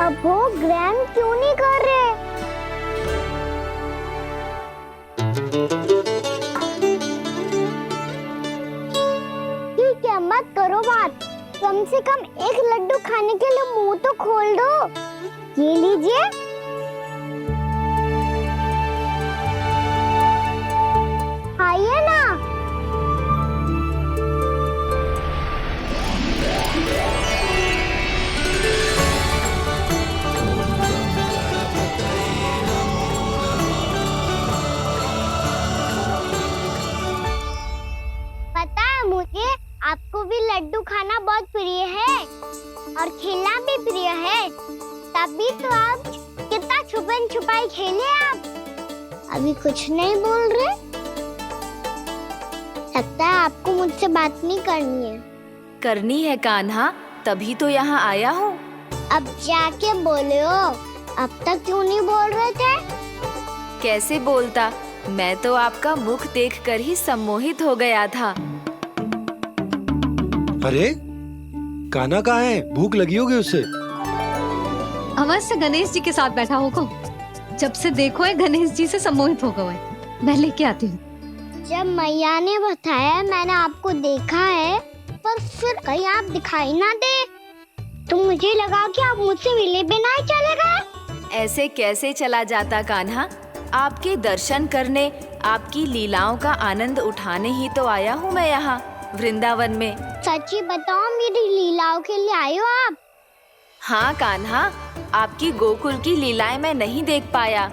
Speaker 5: अब वो ग्रहण क्यों नहीं कर रहे? ठीक है, मत करो बात, कम से कम एक लड्डू खाने के लिए मुंह तो खोल दो। ये लीजिए। खाइए ना। पता है मुझे, आपको भी लड्डू खाना बहुत प्रिय है और खेलना भी प्रिय है। तभी तो आप कितना छुपन छुपाई खेले आप। अभी कुछ नहीं बोल रहे। लगता है आपको मुझसे बात नहीं करनी है।
Speaker 10: करनी है कान्हा, तभी तो यहाँ आया हूँ।
Speaker 5: अब जाके बोले हो। अब तक क्यों नहीं बोल रहे थे?
Speaker 10: कैसे बोलता, मैं तो आपका मुख देखकर ही सम्मोहित हो गया था।
Speaker 15: अरे कान्हा कहाँ है? भूख लगी होगी उसे।
Speaker 1: अवश्य गणेश जी के साथ बैठा होगा। जब से देखो है गणेश जी से सम्मोहित हो गए। मैं लेके आती हूँ।
Speaker 5: जब मैया ने बताया मैंने आपको देखा है, पर फिर कहीं आप दिखाई ना दे तो मुझे लगा कि आप मुझसे मिले बिना ही चले गए।
Speaker 10: ऐसे कैसे चला जाता कान्हा? आपके दर्शन करने, आपकी लीलाओं का आनंद उठाने ही तो आया हूँ मैं यहाँ वृंदावन में।
Speaker 5: सच्ची बताओ, मेरी लीलाओं के लिए आए हो आप?
Speaker 10: हाँ कान्हा, आपकी गोकुल की लीलाएं मैं नहीं देख पाया,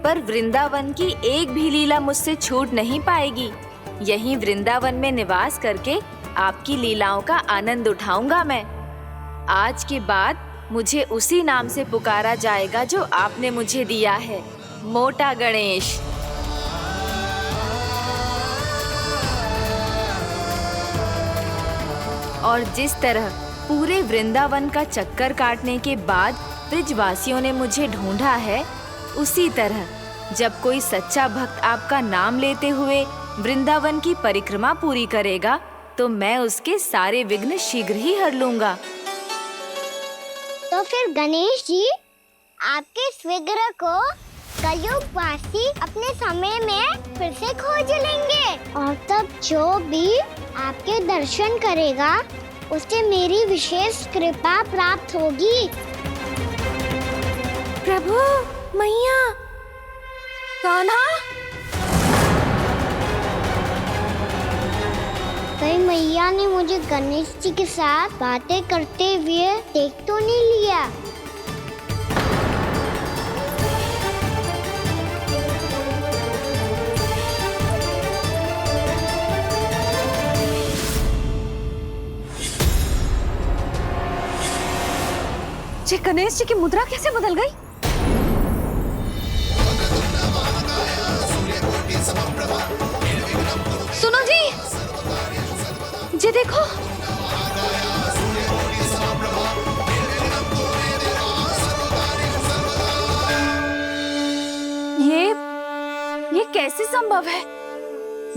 Speaker 10: पर वृंदावन की एक भी लीला मुझसे छूट नहीं पाएगी। यहीं वृंदावन में निवास करके आपकी लीलाओं का आनंद उठाऊंगा मैं। आज के बाद मुझे उसी नाम से पुकारा जाएगा जो आपने मुझे दिया है, मोटा गणेश। और जिस तरह पूरे वृंदावन का चक्कर काटने के बाद ब्रिजवासियों ने मुझे ढूंढा है, उसी तरह जब कोई सच्चा भक्त आपका नाम लेते हुए वृंदावन की परिक्रमा पूरी करेगा तो मैं उसके सारे विघ्न शीघ्र ही हर लूंगा।
Speaker 5: तो फिर गणेश जी, आपके इस विग्रह को कलयुग वासी अपने समय में फिर से खोज लेंगे और तब जो भी आपके दर्शन करेगा उसे मेरी विशेष कृपा प्राप्त होगी।
Speaker 4: प्रभु, मैया,
Speaker 5: कान्हा, कहीं मैया ने मुझे गणेश जी के साथ बातें करते हुए देख तो नहीं लिया?
Speaker 1: ये गणेश जी की मुद्रा कैसे बदल गई? सुनो जी, ये देखो।
Speaker 10: ये कैसे संभव है?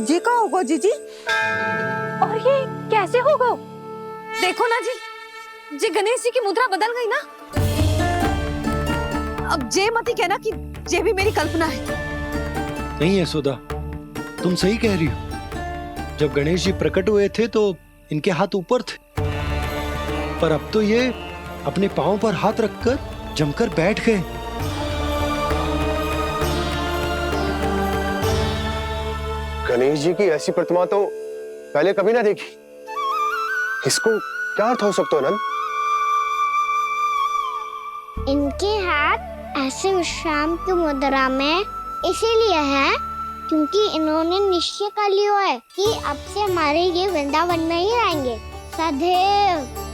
Speaker 3: ये का होगा जीजी?
Speaker 1: और ये कैसे होगा? देखो ना जी, जे गणेश जी की मुद्रा बदल गई ना। अब जे मत ही कहना कि जे भी मेरी कल्पना है।
Speaker 15: नहीं यशोदा, तुम सही कह रही हो। जब गणेश जी प्रकट हुए थे तो इनके हाथ ऊपर थे, पर अब तो ये अपने पांव पर हाथ रखकर जमकर बैठ गए।
Speaker 7: गणेश जी की ऐसी प्रतिमा तो पहले कभी ना देखी। इसको क्या अर्थ हो सकता है नंद?
Speaker 5: इनके हाथ ऐसे विश्राम की मुद्रा में इसीलिए है क्योंकि इन्होंने निश्चय कर लिया है कि अब से हमारे ये वृंदावन में ही रहेंगे सदैव।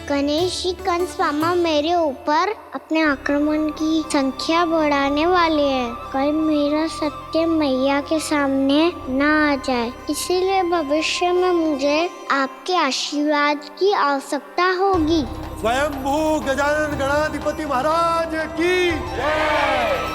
Speaker 5: गणेश जी कंस मामा मेरे ऊपर अपने आक्रमण की संख्या बढ़ाने वाले हैं। कल मेरा सत्य मैया के सामने ना आ जाए, इसीलिए भविष्य में मुझे आपके आशीर्वाद की आवश्यकता होगी।
Speaker 15: स्वयंभू गजानन गणाधिपति महाराज की जय।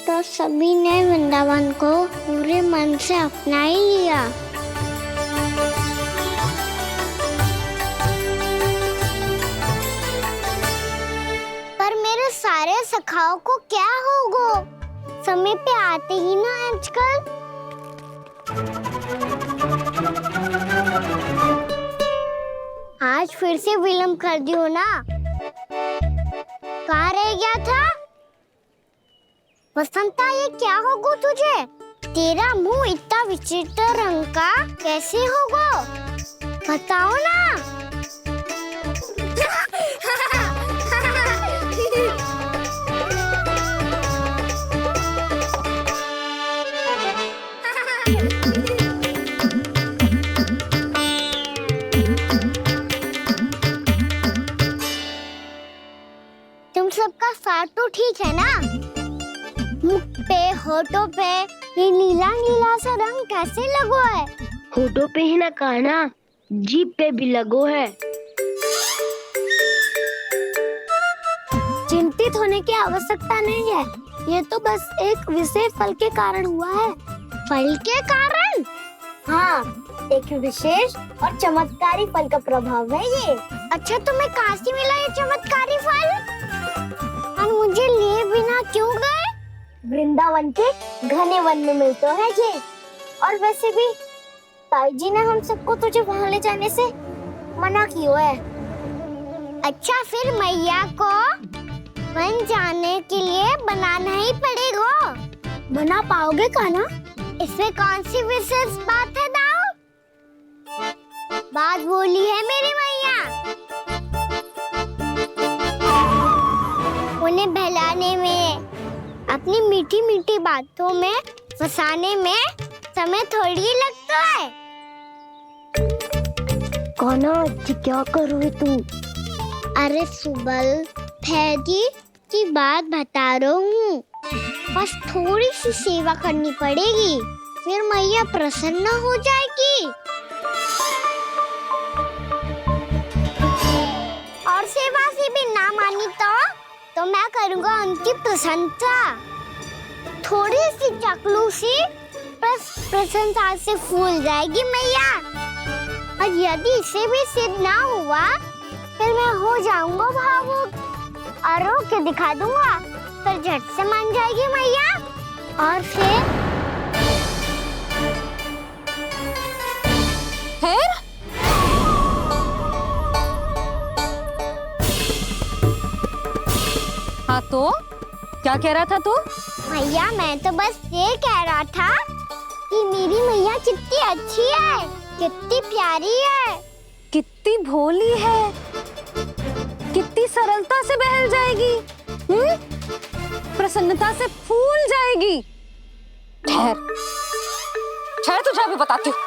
Speaker 5: तो सभी ने वृंदावन को पूरे मन से अपना ही लिया। पर मेरे सारे सखाओं को क्या होगा? समय पे आते ही ना आजकल। आज फिर से विलंब कर दियो ना। कहाँ रह गया था? वसंता, ये क्या होगा तुझे? तेरा मुंह इतना विचित्र रंग का कैसे होगा? बताओ ना। तुम सबका स्वाद तो ठीक है ना? मुख पे, होठों पे ये नीला नीला सा रंग कैसे लगो है?
Speaker 20: होठों पे ही ना कान्हा, जीभ पे भी लगो है।
Speaker 5: चिंतित होने की आवश्यकता नहीं है, ये तो बस एक विशेष फल के कारण हुआ है। फल के कारण? हाँ, एक विशेष और चमत्कारी फल का प्रभाव है ये। अच्छा, तुम्हें कहाँ से मिला ये चमत्कारी फल? और मुझे लिए बिना क्यों गए? वृंदावन के घने वन में मिलते हैं ये। और वैसे भी ताई जी ने हम सबको तुझे वहाँ ले जाने से मना किया है। अच्छा, फिर मैया को वन जाने के लिए बनाना ही पड़ेगा। बना पाओगे कान्हा? इसमें कौन सी विशेष बात है दाऊ? बात बोली है मेरी मैया। उन्हें बहलाने में, अपनी मीठी मीठी बातों में फंसाने में समय थोड़ी ही लगता है।
Speaker 20: कान्हा, क्या करोगे तू?
Speaker 5: अरे सुबल, फैजी की बात बता रहा हूँ। बस थोड़ी सी सेवा करनी पड़ेगी, फिर मैया प्रसन्न हो जाएगी। और सेवा से भी ना मानी तो मैं करूँगा उनकी प्रशंसा। थोड़ी सी चाकलूसी बस प्रशंसा से फूल जाएगी मैया। और यदि इसे भी सिद्ध ना हुआ, फिर मैं हो जाऊंगा भावुक और रो के दिखा दूंगा, फिर झट से मान जाएगी मैया। और फिर
Speaker 1: हाँ तो क्या कह रहा था तू?
Speaker 5: मैया, मैं तो बस ये कह रहा था कि मेरी मैया कितनी अच्छी है, कितनी प्यारी है,
Speaker 1: कितनी भोली है, कितनी सरलता से बहल जाएगी, प्रसन्नता से फूल जाएगी। ठहर ठहर, तुझे अभी बताती हूँ।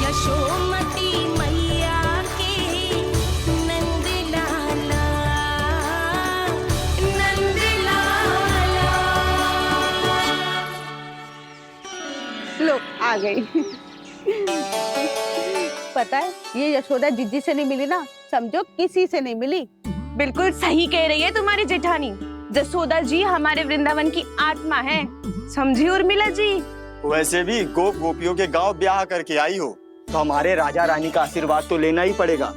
Speaker 2: यशोमती मैया के नंद लाला, नंद लाला।
Speaker 11: लो आ गई। पता है, ये यशोदा जीजी से नहीं मिली ना, समझो किसी से नहीं मिली।
Speaker 21: बिल्कुल सही कह रही है तुम्हारी जेठानी। जसोदा जी हमारे वृंदावन की आत्मा है, समझी उर्मिला जी?
Speaker 22: वैसे भी गोप गोपियों के गांव ब्याह करके आई हो, तो हमारे राजा रानी का आशीर्वाद तो लेना ही पड़ेगा।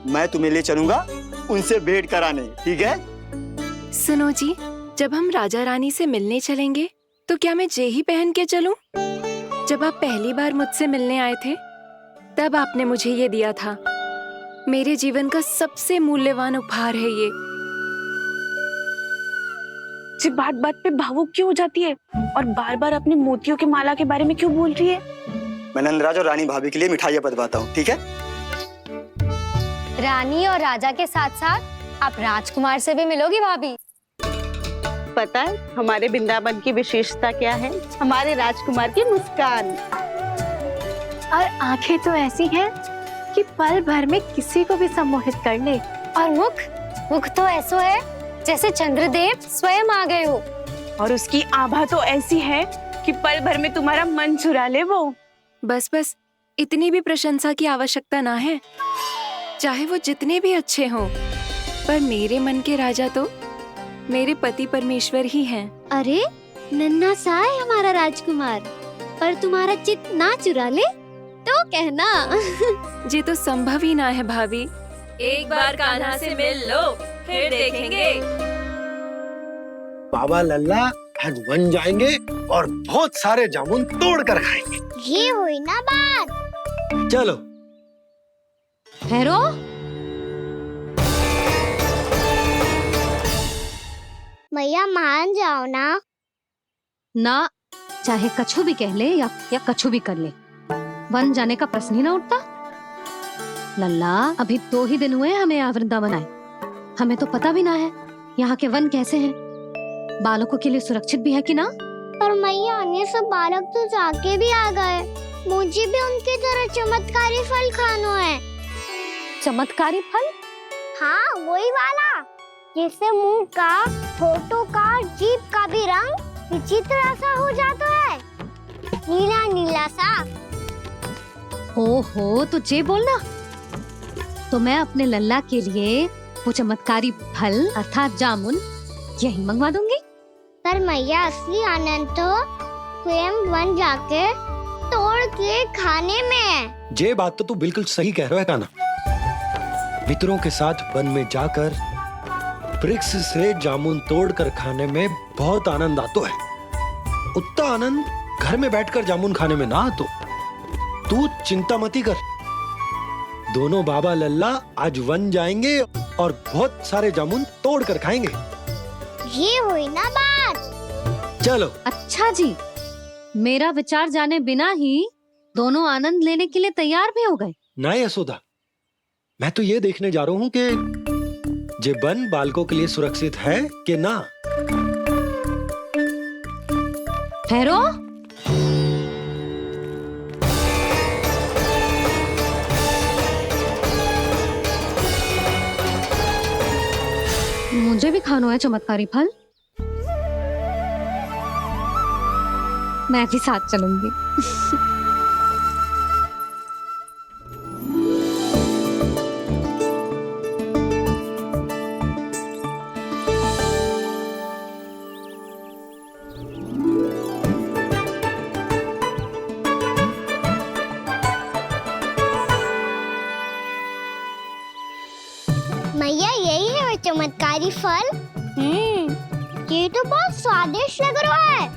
Speaker 22: मैं तुम्हें ले चलूंगा उनसे भेंट कराने, ठीक है?
Speaker 10: सुनो जी, जब हम राजा रानी से मिलने चलेंगे तो क्या मैं जे ही पहन के चलूं? जब आप पहली बार मुझसे मिलने आए थे, तब आपने मुझे ये दिया था। मेरे जीवन का सबसे मूल्यवान उपहार है ये।
Speaker 21: जी बात बात पे भावुक क्यों हो जाती है और बार बार अपनी मोतियों की माला के बारे में क्यों बोल रही है?
Speaker 22: मैं नंदराज और रानी भाभी के लिए मिठाइयाँ बंटवाता हूँ, ठीक है?
Speaker 1: रानी और राजा के साथ साथ आप राजकुमार से भी मिलोगी भाभी।
Speaker 11: पता है हमारे वृंदावन की विशेषता क्या है? हमारे राजकुमार की मुस्कान।
Speaker 14: और आंखें तो ऐसी हैं कि पल भर में किसी को भी सम्मोहित कर ले।
Speaker 1: और मुख तो ऐसा है जैसे चंद्रदेव स्वयं आ गए हो।
Speaker 21: और उसकी आभा तो ऐसी है कि पल भर में तुम्हारा मन चुरा ले वो।
Speaker 10: बस बस, इतनी भी प्रशंसा की आवश्यकता ना है। चाहे वो जितने भी अच्छे हों, पर मेरे मन के राजा तो मेरे पति परमेश्वर ही हैं।
Speaker 4: अरे नन्हा सा है हमारा राजकुमार, पर तुम्हारा चित्त ना चुरा ले तो कहना।
Speaker 10: ये तो संभव ही ना है भाभी। एक बार कान्हा से मिल लो, फिर देखेंगे।
Speaker 15: बाबा लल्ला आज वन जाएंगे और बहुत सारे जामुन तोड़ कर खाएंगे।
Speaker 5: ये हुई ना बात।
Speaker 15: चलो
Speaker 1: ठहरो।
Speaker 5: मैया मान जाओ ना।
Speaker 1: ना, चाहे कछु भी कह ले या कछु भी कर ले, वन जाने का प्रश्न ही ना उठता। लल्ला, अभी 2 ही दिन हुए हमें यहाँ वृंदावन आए, हमें तो पता भी ना है यहाँ के वन कैसे हैं, बालकों के लिए सुरक्षित भी है कि ना।
Speaker 5: पर मैया, अन्य सब बालक तो जाके भी आ गए, मुझे भी उनकी तरह चमत्कारी फल खाना है।
Speaker 1: चमत्कारी फल?
Speaker 5: हाँ, वही वाला जिससे मुंह का, होठों का, जीभ का भी रंग विचित्र सा हो जाता है, नीला नीला सा।
Speaker 1: ओहो, तो जे बोलना। तो मैं अपने लल्ला के लिए वो चमत्कारी फल अर्थात जामुन यही मंगवा दूंगी।
Speaker 5: पर मैया, असली आनंद तो स्वयं वन जाके तोड़ के खाने में है।
Speaker 15: ये बात तो तू बिल्कुल सही कह रहा है कान्हा। मित्रों के साथ वन में जाकर वृक्ष से जामुन तोड़कर खाने में बहुत आनंद आता है। उतना आनंद घर में बैठकर जामुन खाने में ना आतो। तू चिंता मती कर, दोनों बाबा लल्ला आज वन जाएंगे और बहुत सारे जामुन तोड़कर खाएंगे।
Speaker 5: ये हुई ना बात।
Speaker 15: चलो।
Speaker 1: अच्छा जी, मेरा विचार जाने बिना ही दोनों आनंद लेने के लिए तैयार भी हो गए।
Speaker 15: ना यशोदा, मैं तो ये देखने जा रहा हूँ कि ये वन बालकों के लिए सुरक्षित है कि ना।
Speaker 1: ठहरो। मुझे भी खाना है चमत्कारी फल, मैं भी साथ चलूंगी।
Speaker 5: मैया, यही है वो चमत्कारी फल। ये तो बहुत स्वादिष्ट लग रहा है,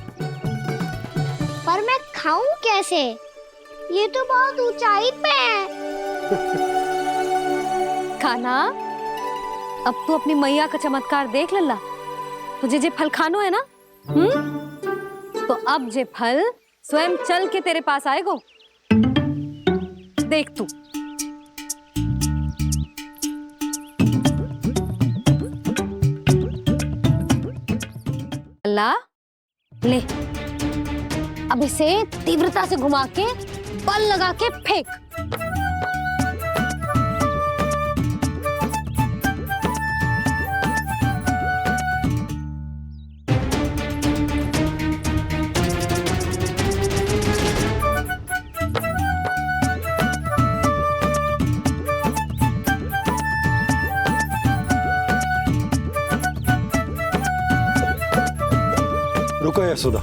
Speaker 5: पर मैं खाऊं कैसे? ये तो बहुत ऊंचाई पे है।
Speaker 1: खाना, अब तू अपनी मैया का चमत्कार देख लल्ला। तुझे जे फल खानो है ना, तो अब जे फल स्वयं चल के तेरे पास आएगो। देख तू। लल्ला, ले, अब इसे तीव्रता से घुमा के बल लगा के फेंक।
Speaker 15: रुको यशोदा,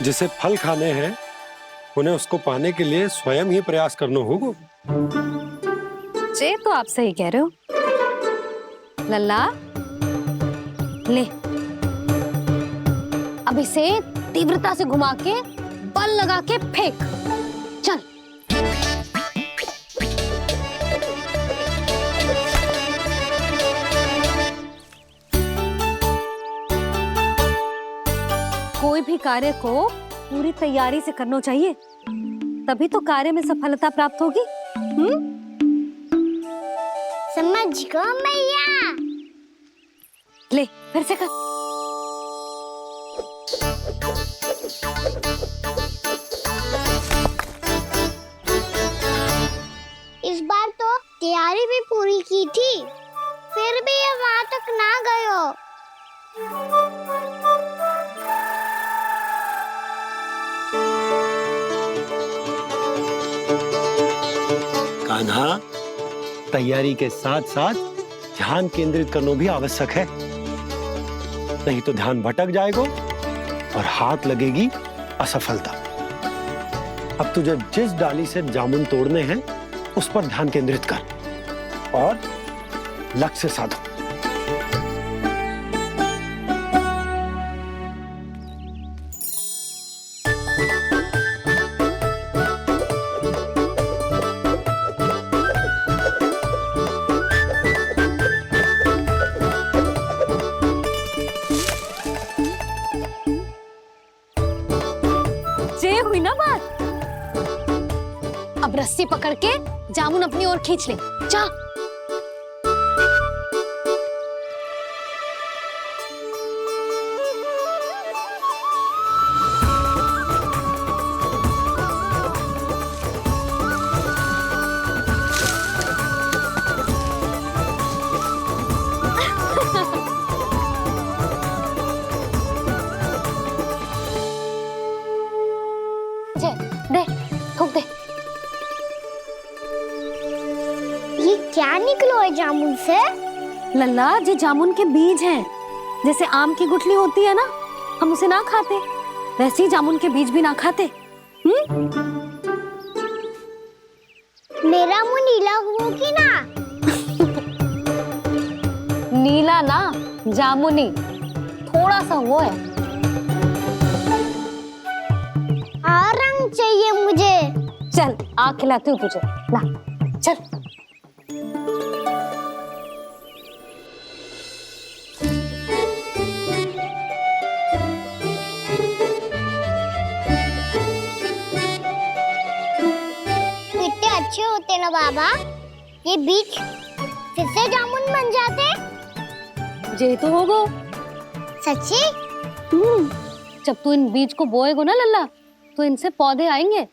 Speaker 15: जिसे फल खाने हैं उन्हें उसको पाने के लिए स्वयं ही प्रयास करना होगा।
Speaker 1: जे तो आप सही कह रहे हो लल्ला। ले, अब इसे तीव्रता से घुमा के बल लगा के फेंक। चल। कोई भी कार्य को पूरी तैयारी से करना चाहिए, तभी तो कार्य में सफलता प्राप्त होगी।
Speaker 5: समझ गो मैया।
Speaker 1: ले, फिर से कर।
Speaker 5: इस बार तो तैयारी भी पूरी की थी, फिर भी ये वहां तक ना गयो।
Speaker 15: कान्हा, तैयारी के साथ साथ ध्यान केंद्रित करना भी आवश्यक है, नहीं तो ध्यान भटक जाएगा और हाथ लगेगी असफलता। अब तुझे जिस डाली से जामुन तोड़ने हैं उस पर ध्यान केंद्रित कर और लक्ष्य साधो।
Speaker 1: हुई ना बात। अब रस्सी पकड़ के जामुन अपनी ओर खींच ले, जा। दे, ठोक दे।
Speaker 5: ये क्या निकलो है जामुन से?
Speaker 1: लल्ला, ये जामुन के बीज हैं। जैसे आम की गुठली होती है ना, हम उसे ना खाते, वैसे ही जामुन के बीज भी ना खाते।
Speaker 5: मेरा मुंह नीला हुआ कि ना?
Speaker 1: नीला ना, जामुनी, थोड़ा सा वो है।
Speaker 5: रंग चाहिए मुझे।
Speaker 1: चल, आ खिलाती हूँ तुझे, ला, चल।
Speaker 5: कितने अच्छे होते ना बाबा, ये बीज फिर से जामुन बन जाते।
Speaker 1: ये तो होगो।
Speaker 5: सच्ची?
Speaker 1: जब तू इन बीज को बोएगो ना लल्ला, तो इनसे पौधे आएंगे।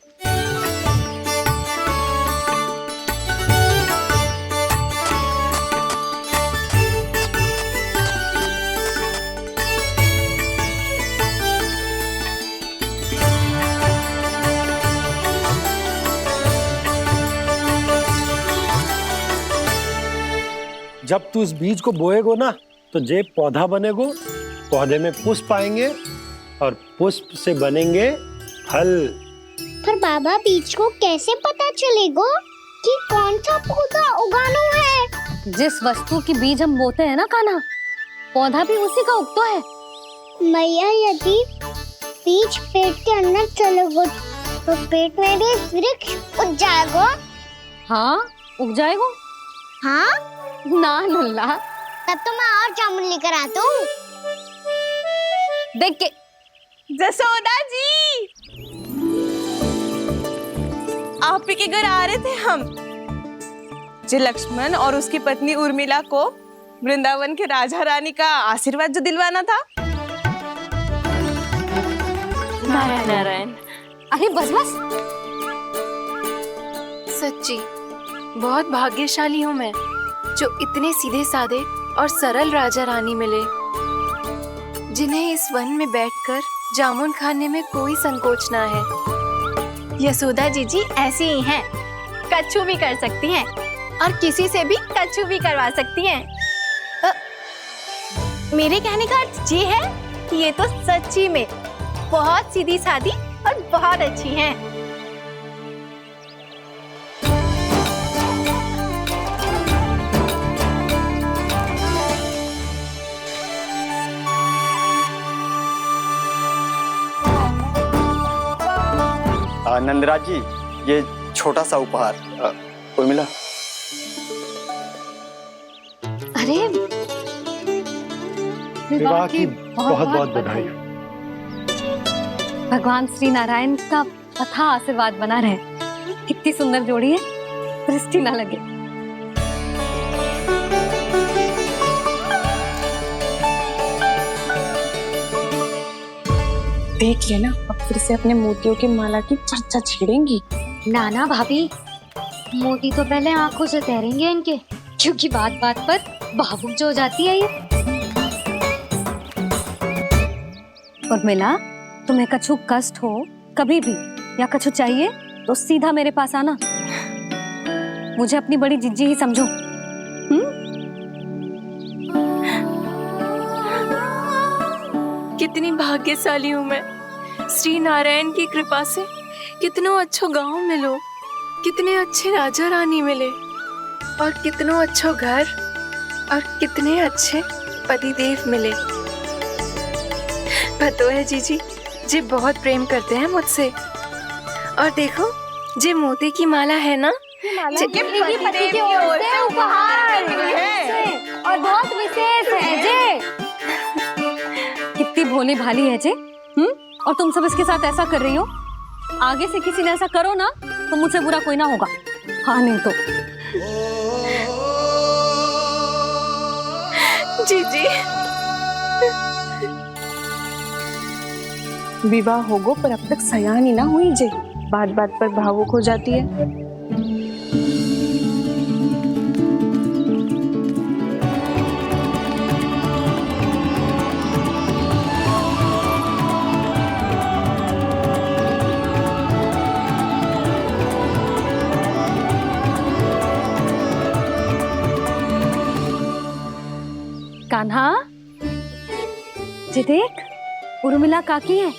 Speaker 15: जब तू इस बीज को बोएगो ना, तो जे पौधा बनेगो, पौधे में पुष्प आएंगे और पुष्प से बनेंगे फल।
Speaker 5: पर बाबा, बीज को कैसे पता चलेगा कि कौन सा पौधा उगाना है?
Speaker 1: जिस वस्तु की बीज हम बोते हैं ना कान्हा, पौधा भी उसी का उगता है।
Speaker 5: मैया, यदि बीज पेट के अंदर चलेगा तो पेट में भी वृक्ष उग जाएगा।
Speaker 1: हाँ, उग जाएगा।
Speaker 5: हाँ
Speaker 1: ना लल्ला,
Speaker 5: तब तो मैं और जामुन लेकर आता हूँ।
Speaker 1: देख के।
Speaker 21: जसोदा जी, आप ही के घर आ रहे थे हम। जो लक्ष्मण और उसकी पत्नी उर्मिला को वृंदावन के राजा रानी का आशीर्वाद जो दिलवाना था।
Speaker 10: नारायण नारायण।
Speaker 1: अरे बस बस।
Speaker 6: सच्ची बहुत भाग्यशाली हूँ मैं, जो इतने सीधे साधे और सरल राजा रानी मिले, जिन्हें इस वन में बैठकर जामुन खाने में कोई संकोच ना है।
Speaker 14: यशोदा जी ऐसी ही हैं, कच्छू भी कर सकती हैं और किसी से भी कच्छू भी करवा सकती हैं। मेरे कहने का अर्थ ये है कि ये तो सच्ची में बहुत सीधी सादी और बहुत अच्छी हैं।
Speaker 22: नंदराज जी, ये छोटा सा उपहार। उर्मिला।
Speaker 1: अरे
Speaker 15: विवाह की बहुत बहुत बधाई।
Speaker 1: भगवान श्री नारायण का अथाह आशीर्वाद बना रहे। कितनी सुंदर जोड़ी है, दृष्टि ना लगे।
Speaker 21: देख लेना, अब फिर से अपने मोतियों की माला की चर्चा छेड़ेंगी।
Speaker 1: नाना भाभी, मोती तो पहले आंखों से तैरेंगे इनके, क्योंकि बात बात पर भावुक जो हो जाती है ये। उर्मिला, तुम्हें कछु कष्ट हो कभी भी या कछु चाहिए तो सीधा मेरे पास आना। मुझे अपनी बड़ी जिज्जी ही समझो।
Speaker 6: कितनी भाग्यशाली हूँ मैं, श्री नारायण की कृपा से कितनों अच्छो गांव मिलो, कितने अच्छे राजा रानी मिले और कितनों अच्छो घर और कितने अच्छे पतिदेव मिले। पतो है जीजी, जी बहुत प्रेम करते हैं मुझसे। और देखो, जी मोती की माला है ना,
Speaker 1: पति की ओर से उपहार और बहुत विशेष है जे। कितनी भोली भाली है जे। और तुम सब इसके साथ ऐसा कर रही हो। आगे से किसी ने ऐसा करो ना तो मुझसे बुरा कोई ना होगा। हाँ नहीं तो।
Speaker 21: जीजी विवाह होगो पर अब तक सयानी ना हुई जे, बात बात पर भावुक हो जाती है।
Speaker 1: कान्हा, जी देख, उर्मिला काकी है।